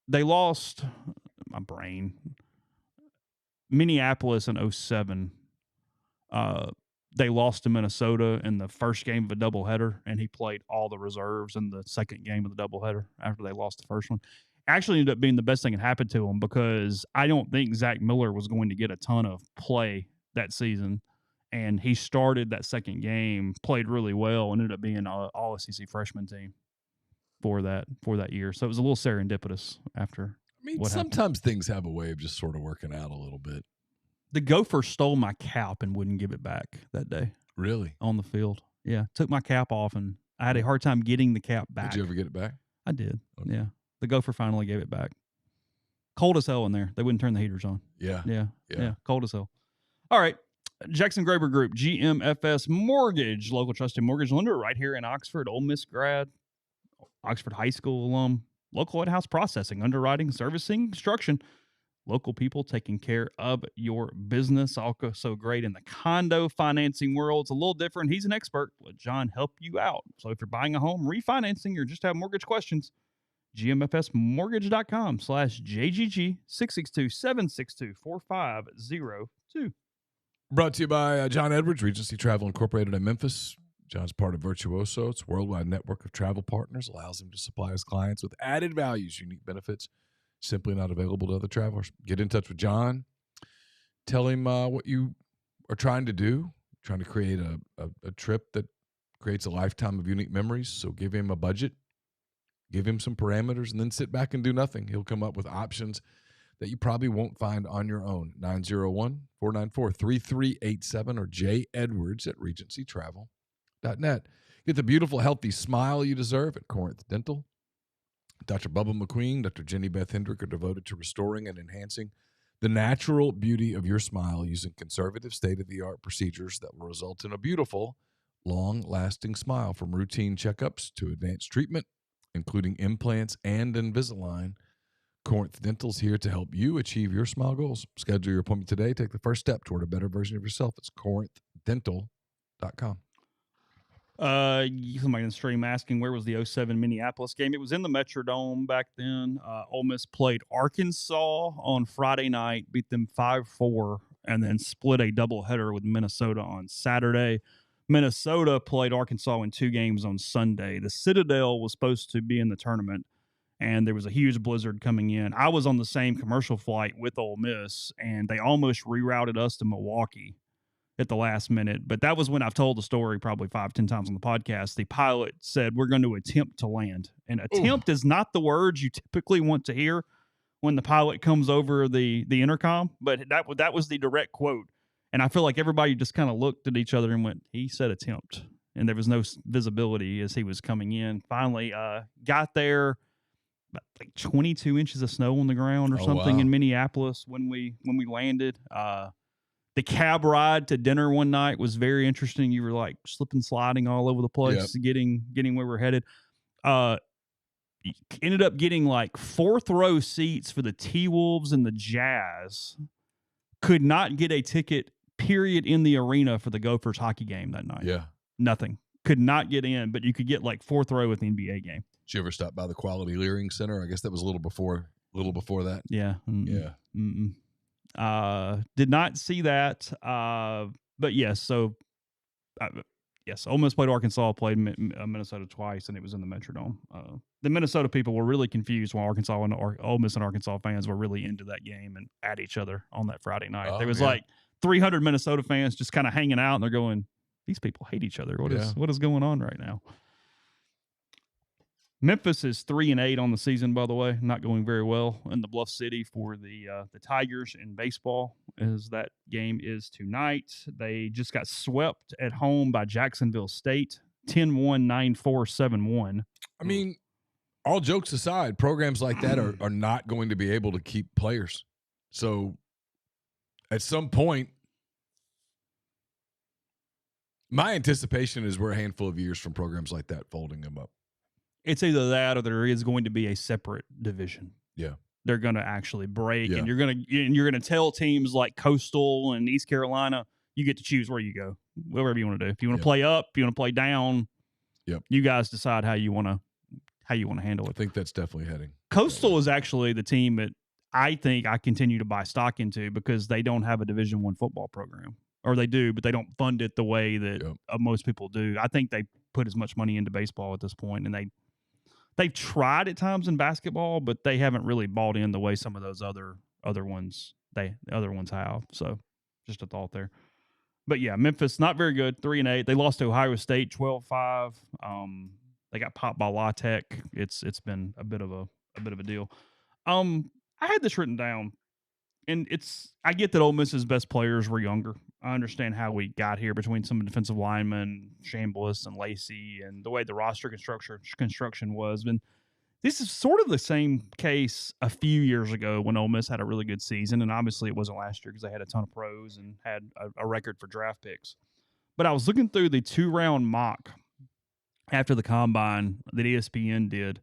Speaker 1: they lost my brain. Minneapolis in 07. They lost to Minnesota in the first game of a doubleheader, and he played all the reserves in the second game of the doubleheader after they lost the first one. Actually ended up being the best thing that happened to him because I don't think Zach Miller was going to get a ton of play that season. And he started that second game, played really well, and ended up being an all-SEC freshman team for that year. So it was a little serendipitous after.
Speaker 2: I mean,
Speaker 1: what happened.
Speaker 2: sometimes things have a way of just sort of working out a little bit.
Speaker 1: The Gopher stole my cap and wouldn't give it back that day.
Speaker 2: Really?
Speaker 1: On the field. Yeah. Took my cap off, and I had a hard time getting the cap back.
Speaker 2: Did you ever get it back?
Speaker 1: I did.
Speaker 2: Okay.
Speaker 1: Yeah. The Gopher finally gave it back. Cold as hell in there. They wouldn't turn the heaters on.
Speaker 2: Yeah.
Speaker 1: Yeah. Cold as hell. All right. Jackson Graber Group, GMFS Mortgage, local trusted mortgage lender right here in Oxford, Ole Miss grad, Oxford High School alum, local in-house processing, underwriting, servicing, construction, local people taking care of your business. Also great in the condo financing world. It's a little different. He's an expert. Let John help you out. So if you're buying a home, refinancing, or just have mortgage questions, gmfsmortgage.com/JGG 662-762-4502.
Speaker 2: Brought to you by John Edwards, Regency Travel Incorporated in Memphis. John's part of Virtuoso. It's a worldwide network of travel partners. Allows him to supply his clients with added values, unique benefits, simply not available to other travelers. Get in touch with John. Tell him what you are trying to do, trying to create a trip that creates a lifetime of unique memories. So give him a budget, give him some parameters, and then sit back and do nothing. He'll come up with options that you probably won't find on your own. 901-494-3387 or jedwards@regencytravel.net. Get the beautiful, healthy smile you deserve at Corinth Dental. Dr. Bubba McQueen, Dr. Jenny Beth Hendrick are devoted to restoring and enhancing the natural beauty of your smile using conservative, state-of-the-art procedures that will result in a beautiful, long-lasting smile. From routine checkups to advanced treatment, including implants and Invisalign, Corinth Dental is here to help you achieve your smile goals. Schedule your appointment today. Take the first step toward a better version of yourself. It's corinthdental.com.
Speaker 1: Somebody in the stream asking where was the 07 Minneapolis game. It was in the Metrodome back then. Ole Miss played Arkansas on Friday night, beat them 5-4, and then split a doubleheader with Minnesota on Saturday. Minnesota played Arkansas in 2 games on Sunday. The Citadel was supposed to be in the tournament, and there was a huge blizzard coming in. I was on the same commercial flight with Ole Miss, and they almost rerouted us to Milwaukee at the last minute. But that was when I've told the story probably 5-10 times on the podcast. The pilot said, we're going to attempt to land. And attempt is not the words you typically want to hear when the pilot comes over the intercom, but that was the direct quote. And I feel like everybody just kind of looked at each other and went, he said attempt. And there was no visibility as he was coming in. Finally got there, about like 22 inches of snow on the ground or something in Minneapolis when we landed. The cab ride to dinner one night was very interesting. You were like slipping, sliding all over the place, getting where we're headed. Ended up getting like 4th row seats for the T-Wolves and the Jazz. Could not get a ticket, period, in the arena for the Gophers hockey game that night.
Speaker 2: Yeah.
Speaker 1: Nothing. Could not get in, but you could get like 4th row with the NBA game.
Speaker 2: Did you ever stop by the Quality Leering Center? I guess that was a little before that.
Speaker 1: Yeah.
Speaker 2: Yeah.
Speaker 1: Did not see that. But yes, so yes, Ole Miss played Arkansas, played Minnesota twice, and it was in the Metrodome. The Minnesota people were really confused while Arkansas and Ole Miss and Arkansas fans were really into that game and at each other on that Friday night. There was like 300 Minnesota fans just kind of hanging out, and they're going, these people hate each other. What is going on right now? Memphis is 3-8 on the season, by the way, not going very well in the Bluff City for the Tigers in baseball, as that game is tonight. They just got swept at home by Jacksonville State, 10-1, 9-4, 7-1.
Speaker 2: I mean, all jokes aside, programs like that are not going to be able to keep players. So at some point, my anticipation is we're a handful of years from programs like that folding them up.
Speaker 1: It's either that or there is going to be a separate division.
Speaker 2: Yeah.
Speaker 1: They're going to actually break, and you're going to tell teams like Coastal and East Carolina, you get to choose where you go, whatever you want to do. If you want to play up, if you want to play down, you guys decide how you want to handle it.
Speaker 2: I think that's definitely heading.
Speaker 1: Coastal is actually the team that I think I continue to buy stock into because they don't have a Division I football program. Or they do, but they don't fund it the way that most people do. I think they put as much money into baseball at this point, and they've tried at times in basketball, but they haven't really bought in the way some of those other ones have. So just a thought there. But yeah, Memphis not very good, 3-8. They lost to Ohio State 12-5. They got popped by La Tech. It's been a bit of a deal. I had this written down, and I get that Ole Miss's best players were younger. I understand how we got here between some defensive linemen, Chambliss and Lacey, and the way the roster construction was. And this is sort of the same case a few years ago when Ole Miss had a really good season, and obviously it wasn't last year because they had a ton of pros and had a record for draft picks. But I was looking through the 2-round mock after the combine that ESPN did,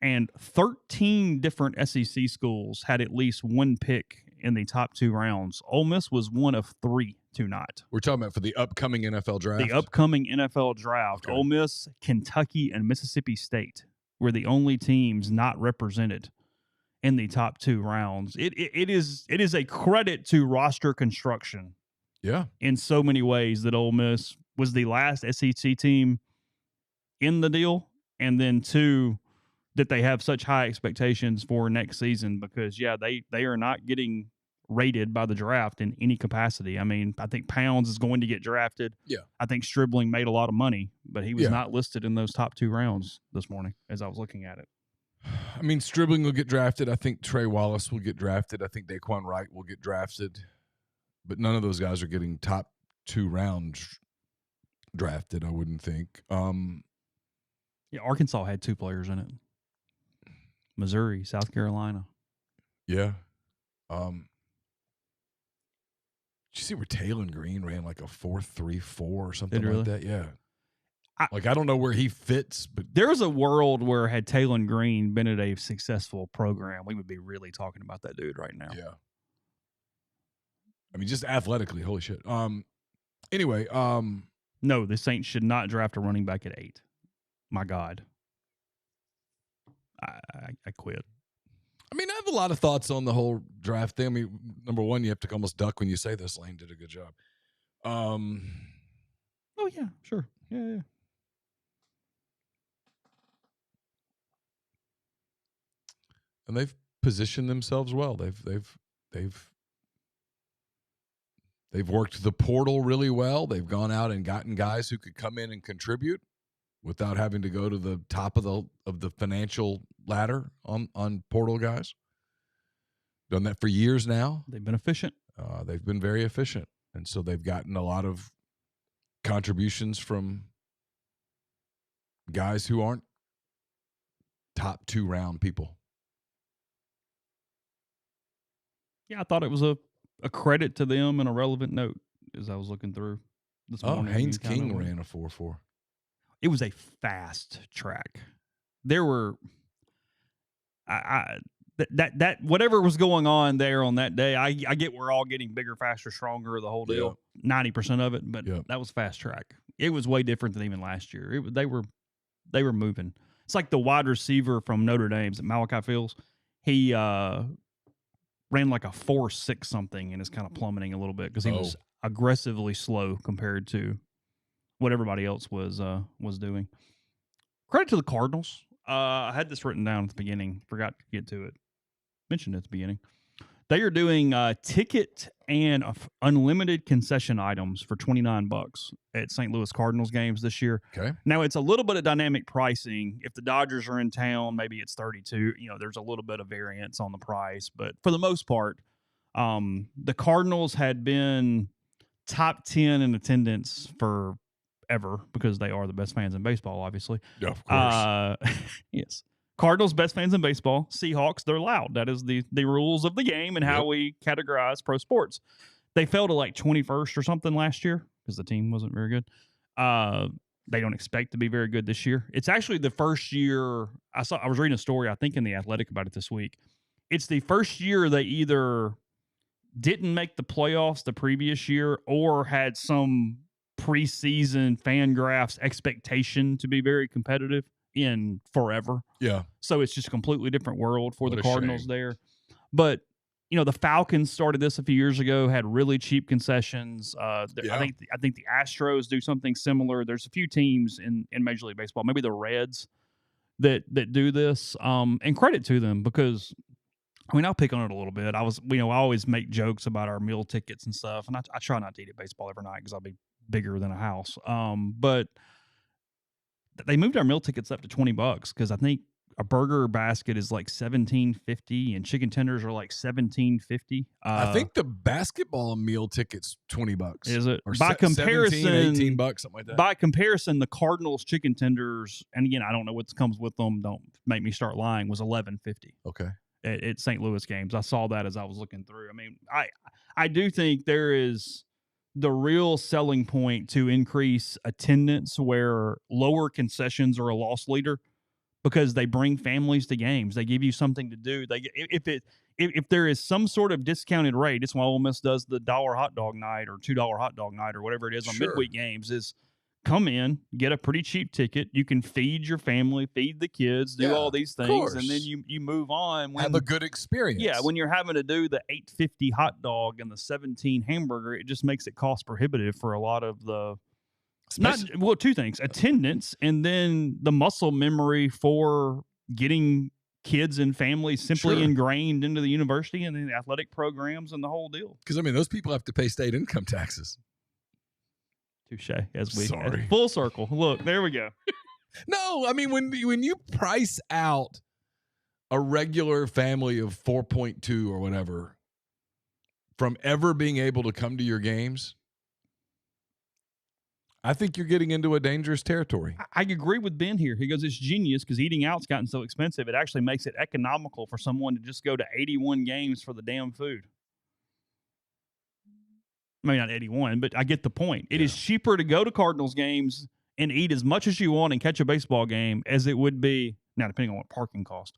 Speaker 1: and 13 different SEC schools had at least one pick in the top 2 rounds. Ole Miss was one of 3 to not.
Speaker 2: We're talking about for the upcoming NFL draft?
Speaker 1: The upcoming NFL draft. Okay. Ole Miss, Kentucky, and Mississippi State were the only teams not represented in the top 2 rounds. It is a credit to roster construction.
Speaker 2: Yeah.
Speaker 1: In so many ways that Ole Miss was the last SEC team in the deal, and then 2, that they have such high expectations for next season because, they are not getting rated by the draft in any capacity. I mean, I think Pounds is going to get drafted.
Speaker 2: Yeah.
Speaker 1: I think Stribling made a lot of money, but he was not listed in those top 2 rounds this morning as I was looking at it.
Speaker 2: I mean, Stribling will get drafted. I think Trey Wallace will get drafted. I think Daquan Wright will get drafted. But none of those guys are getting top 2 rounds drafted, I wouldn't think.
Speaker 1: Arkansas had 2 players in it. Missouri, South Carolina.
Speaker 2: Yeah. Did you see where Taylon Green ran like a 4.34 or something like that? Yeah. I don't know where he fits, but
Speaker 1: there's a world where had Taylon Green been at a successful program, we would be really talking about that dude right now.
Speaker 2: Yeah. I mean, just athletically, holy shit. Anyway,
Speaker 1: no, the Saints should not draft a running back at 8. My God. I quit.
Speaker 2: I mean, I have a lot of thoughts on the whole draft thing. I mean, number one, you have to almost duck when you say this. Lane did a good job.
Speaker 1: Oh, yeah, sure. Yeah.
Speaker 2: And they've positioned themselves well. They've worked the portal really well. They've gone out and gotten guys who could come in and contribute without having to go to the top of the financial ladder on portal guys. Done that for years now.
Speaker 1: They've been efficient.
Speaker 2: They've been very efficient. And so they've gotten a lot of contributions from guys who aren't top 2 round people.
Speaker 1: Yeah, I thought it was a credit to them and a relevant note as I was looking through this morning.
Speaker 2: Haynes King ran a 4.4.
Speaker 1: It was a fast track. There were that whatever was going on there on that day. I get we're all getting bigger, faster, stronger, the whole deal. 90% of it, but that was fast track. It was way different than even last year. They were moving. It's like the wide receiver from Notre Dame's Malachi Fields. He ran like a 4.6 something and is kind of plummeting a little bit because he was aggressively slow compared to what everybody else was doing. Credit to the Cardinals. I had this written down at the beginning. Forgot to get to it. Mentioned it at the beginning. They are doing ticket and unlimited concession items for $29 at St. Louis Cardinals games this year.
Speaker 2: Okay.
Speaker 1: Now, it's a little bit of dynamic pricing. If the Dodgers are in town, maybe it's 32. There's a little bit of variance on the price. But for the most part, the Cardinals had been top 10 in attendance forever because they are the best fans in baseball, obviously.
Speaker 2: Yeah, of course.
Speaker 1: Yes. Cardinals, best fans in baseball. Seahawks, they're loud. That is the rules of the game and how we categorize pro sports. They fell to like 21st or something last year because the team wasn't very good. They don't expect to be very good this year. It's actually the first year I was reading a story, I think in The Athletic about it this week. It's the first year they either didn't make the playoffs the previous year or had some preseason FanGraphs expectation to be very competitive in forever.
Speaker 2: Yeah.
Speaker 1: So it's just a completely different world for the Cardinals there. But the Falcons started this a few years ago, had really cheap concessions. I think the Astros do something similar. There's a few teams in Major League Baseball, maybe the Reds, that do this. And credit to them, because I'll pick on it a little bit. I always make jokes about our meal tickets and stuff, and I try not to eat at baseball every night because I'll be bigger than a house. But they moved our meal tickets up to $20 because I think a burger basket is like $17.50 and chicken tenders are like $17.50.
Speaker 2: I think the basketball meal ticket's $20.
Speaker 1: Is it?
Speaker 2: Or
Speaker 1: By comparison,
Speaker 2: $17, $18, something like that.
Speaker 1: By comparison, the Cardinals chicken tenders, and again, I don't know what comes with them, don't make me start lying, was $11.50.
Speaker 2: Okay.
Speaker 1: At St. Louis games. I saw that as I was looking through. I mean, I do think there is the real selling point to increase attendance where lower concessions are a loss leader, because they bring families to games. They give you something to do. If there is some sort of discounted rate, it's why Ole Miss does the $1 hot dog night or $2 hot dog night or whatever it is on midweek games, is come in, get a pretty cheap ticket. You can feed your family, feed the kids, do all these things, and then you move on.
Speaker 2: Have a good experience.
Speaker 1: Yeah, when you're having to do the $8.50 hot dog and the $17 hamburger, it just makes it cost prohibitive for a lot of the two things: attendance, and then the muscle memory for getting kids and families simply ingrained into the university and the athletic programs and the whole deal.
Speaker 2: Because those people have to pay state income taxes.
Speaker 1: Touche. Full circle. Look, there we go.
Speaker 2: No, when you price out a regular family of 4.2 or whatever from ever being able to come to your games, I think you're getting into a dangerous territory.
Speaker 1: I agree with Ben here. He goes, it's genius because eating out's gotten so expensive. It actually makes it economical for someone to just go to 81 games for the damn food. Maybe not 81, but I get the point. It is cheaper to go to Cardinals games and eat as much as you want and catch a baseball game as it would be, now depending on what parking cost,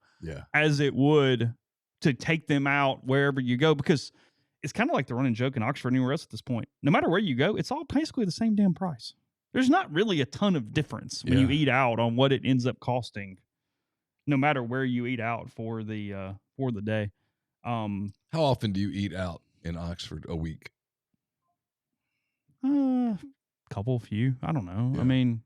Speaker 1: as it would to take them out wherever you go, because it's kind of like the running joke in Oxford and anywhere else at this point. No matter where you go, it's all basically the same damn price. There's not really a ton of difference when you eat out on what it ends up costing, no matter where you eat out for the day.
Speaker 2: How often do you eat out in Oxford a week?
Speaker 1: Few. I don't know. Yeah. I mean,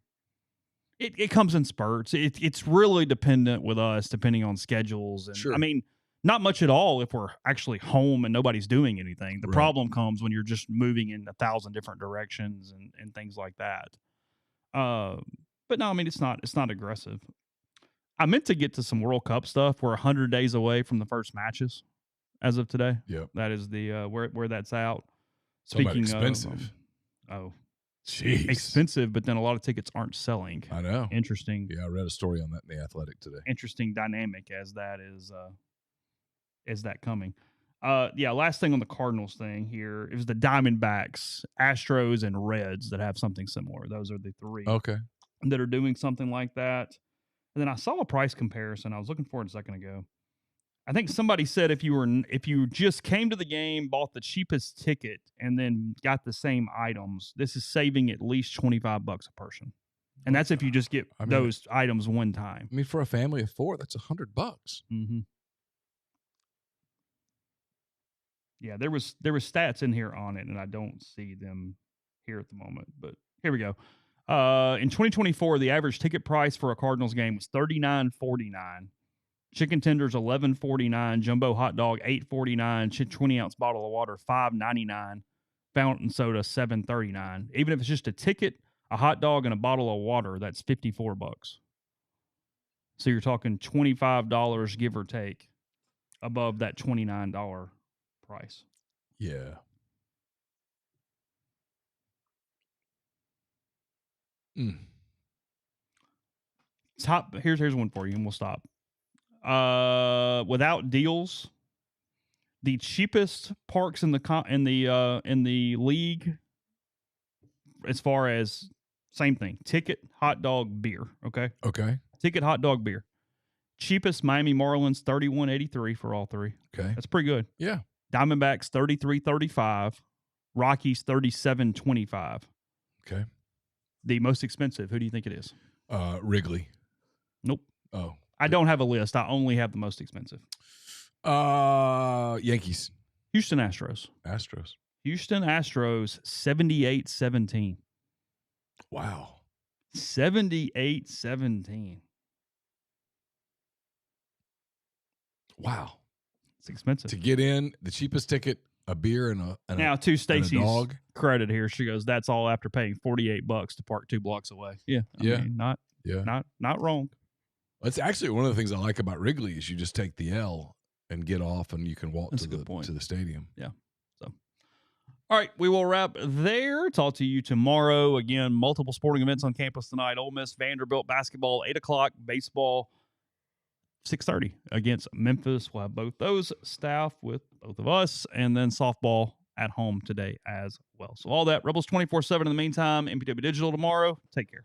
Speaker 1: it comes in spurts. It's really dependent with us, depending on schedules. And I mean, not much at all if we're actually home and nobody's doing anything. The problem comes when you're just moving in 1,000 different directions and things like that. But no, I mean, it's not aggressive. I meant to get to some World Cup stuff. We're 100 days away from the first matches as of today.
Speaker 2: Yep.
Speaker 1: That is the where that's out.
Speaker 2: Speaking expensive.
Speaker 1: Jeez. Expensive, but then a lot of tickets aren't selling.
Speaker 2: I know.
Speaker 1: Interesting.
Speaker 2: Yeah, I read a story on that in The Athletic today.
Speaker 1: Interesting dynamic as that is that coming. Last thing on the Cardinals thing here is the Diamondbacks, Astros, and Reds that have something similar. Those are the three that are doing something like that. And then I saw a price comparison. I was looking for it a second ago. I think somebody said if you just came to the game, bought the cheapest ticket, and then got the same items, this is saving at least $25 a person. And that's if you just get those items one time.
Speaker 2: I mean, for a family of 4, that's $100.
Speaker 1: Mm-hmm. Yeah, there was stats in here on it, and I don't see them here at the moment. But here we go. In 2024, the average ticket price for a Cardinals game was $39.49. Chicken tenders $11.49, jumbo hot dog $8.49, 20-ounce bottle of water $5.99, fountain soda $7.39. Even if it's just a ticket, a hot dog, and a bottle of water, that's $54. So you're talking $25, give or take, above that $29 price.
Speaker 2: Yeah.
Speaker 1: Here's one for you, and we'll stop. Without deals, the cheapest parks in the league, as far as same thing, ticket, hot dog, beer. Okay. Ticket, hot dog, beer. Cheapest Miami Marlins $31.83 for all three.
Speaker 2: Okay,
Speaker 1: that's pretty good.
Speaker 2: Yeah.
Speaker 1: Diamondbacks $33.35. Rockies $37.25.
Speaker 2: Okay.
Speaker 1: The most expensive, who do you think it is?
Speaker 2: Wrigley.
Speaker 1: Nope.
Speaker 2: Oh.
Speaker 1: I don't have a list. I only have the most expensive.
Speaker 2: Yankees.
Speaker 1: Houston Astros.
Speaker 2: Astros.
Speaker 1: Houston Astros 78-17.
Speaker 2: Wow.
Speaker 1: 78-17.
Speaker 2: Wow.
Speaker 1: It's expensive.
Speaker 2: To get in, the cheapest ticket, a beer and a
Speaker 1: Now, to Stacy's
Speaker 2: dog.
Speaker 1: credit here, she goes, that's all after paying $48 to park 2 blocks away. Yeah. I mean, not wrong.
Speaker 2: It's actually one of the things I like about Wrigley is you just take the L and get off and you can walk to the stadium.
Speaker 1: Yeah. So, all right, we will wrap there. Talk to you tomorrow. Again, multiple sporting events on campus tonight. Ole Miss, Vanderbilt basketball, 8 o'clock, baseball, 6:30 against Memphis. We'll have both those staff with both of us, and then softball at home today as well. So all that, Rebels 24/7 in the meantime, MPW Digital tomorrow. Take care.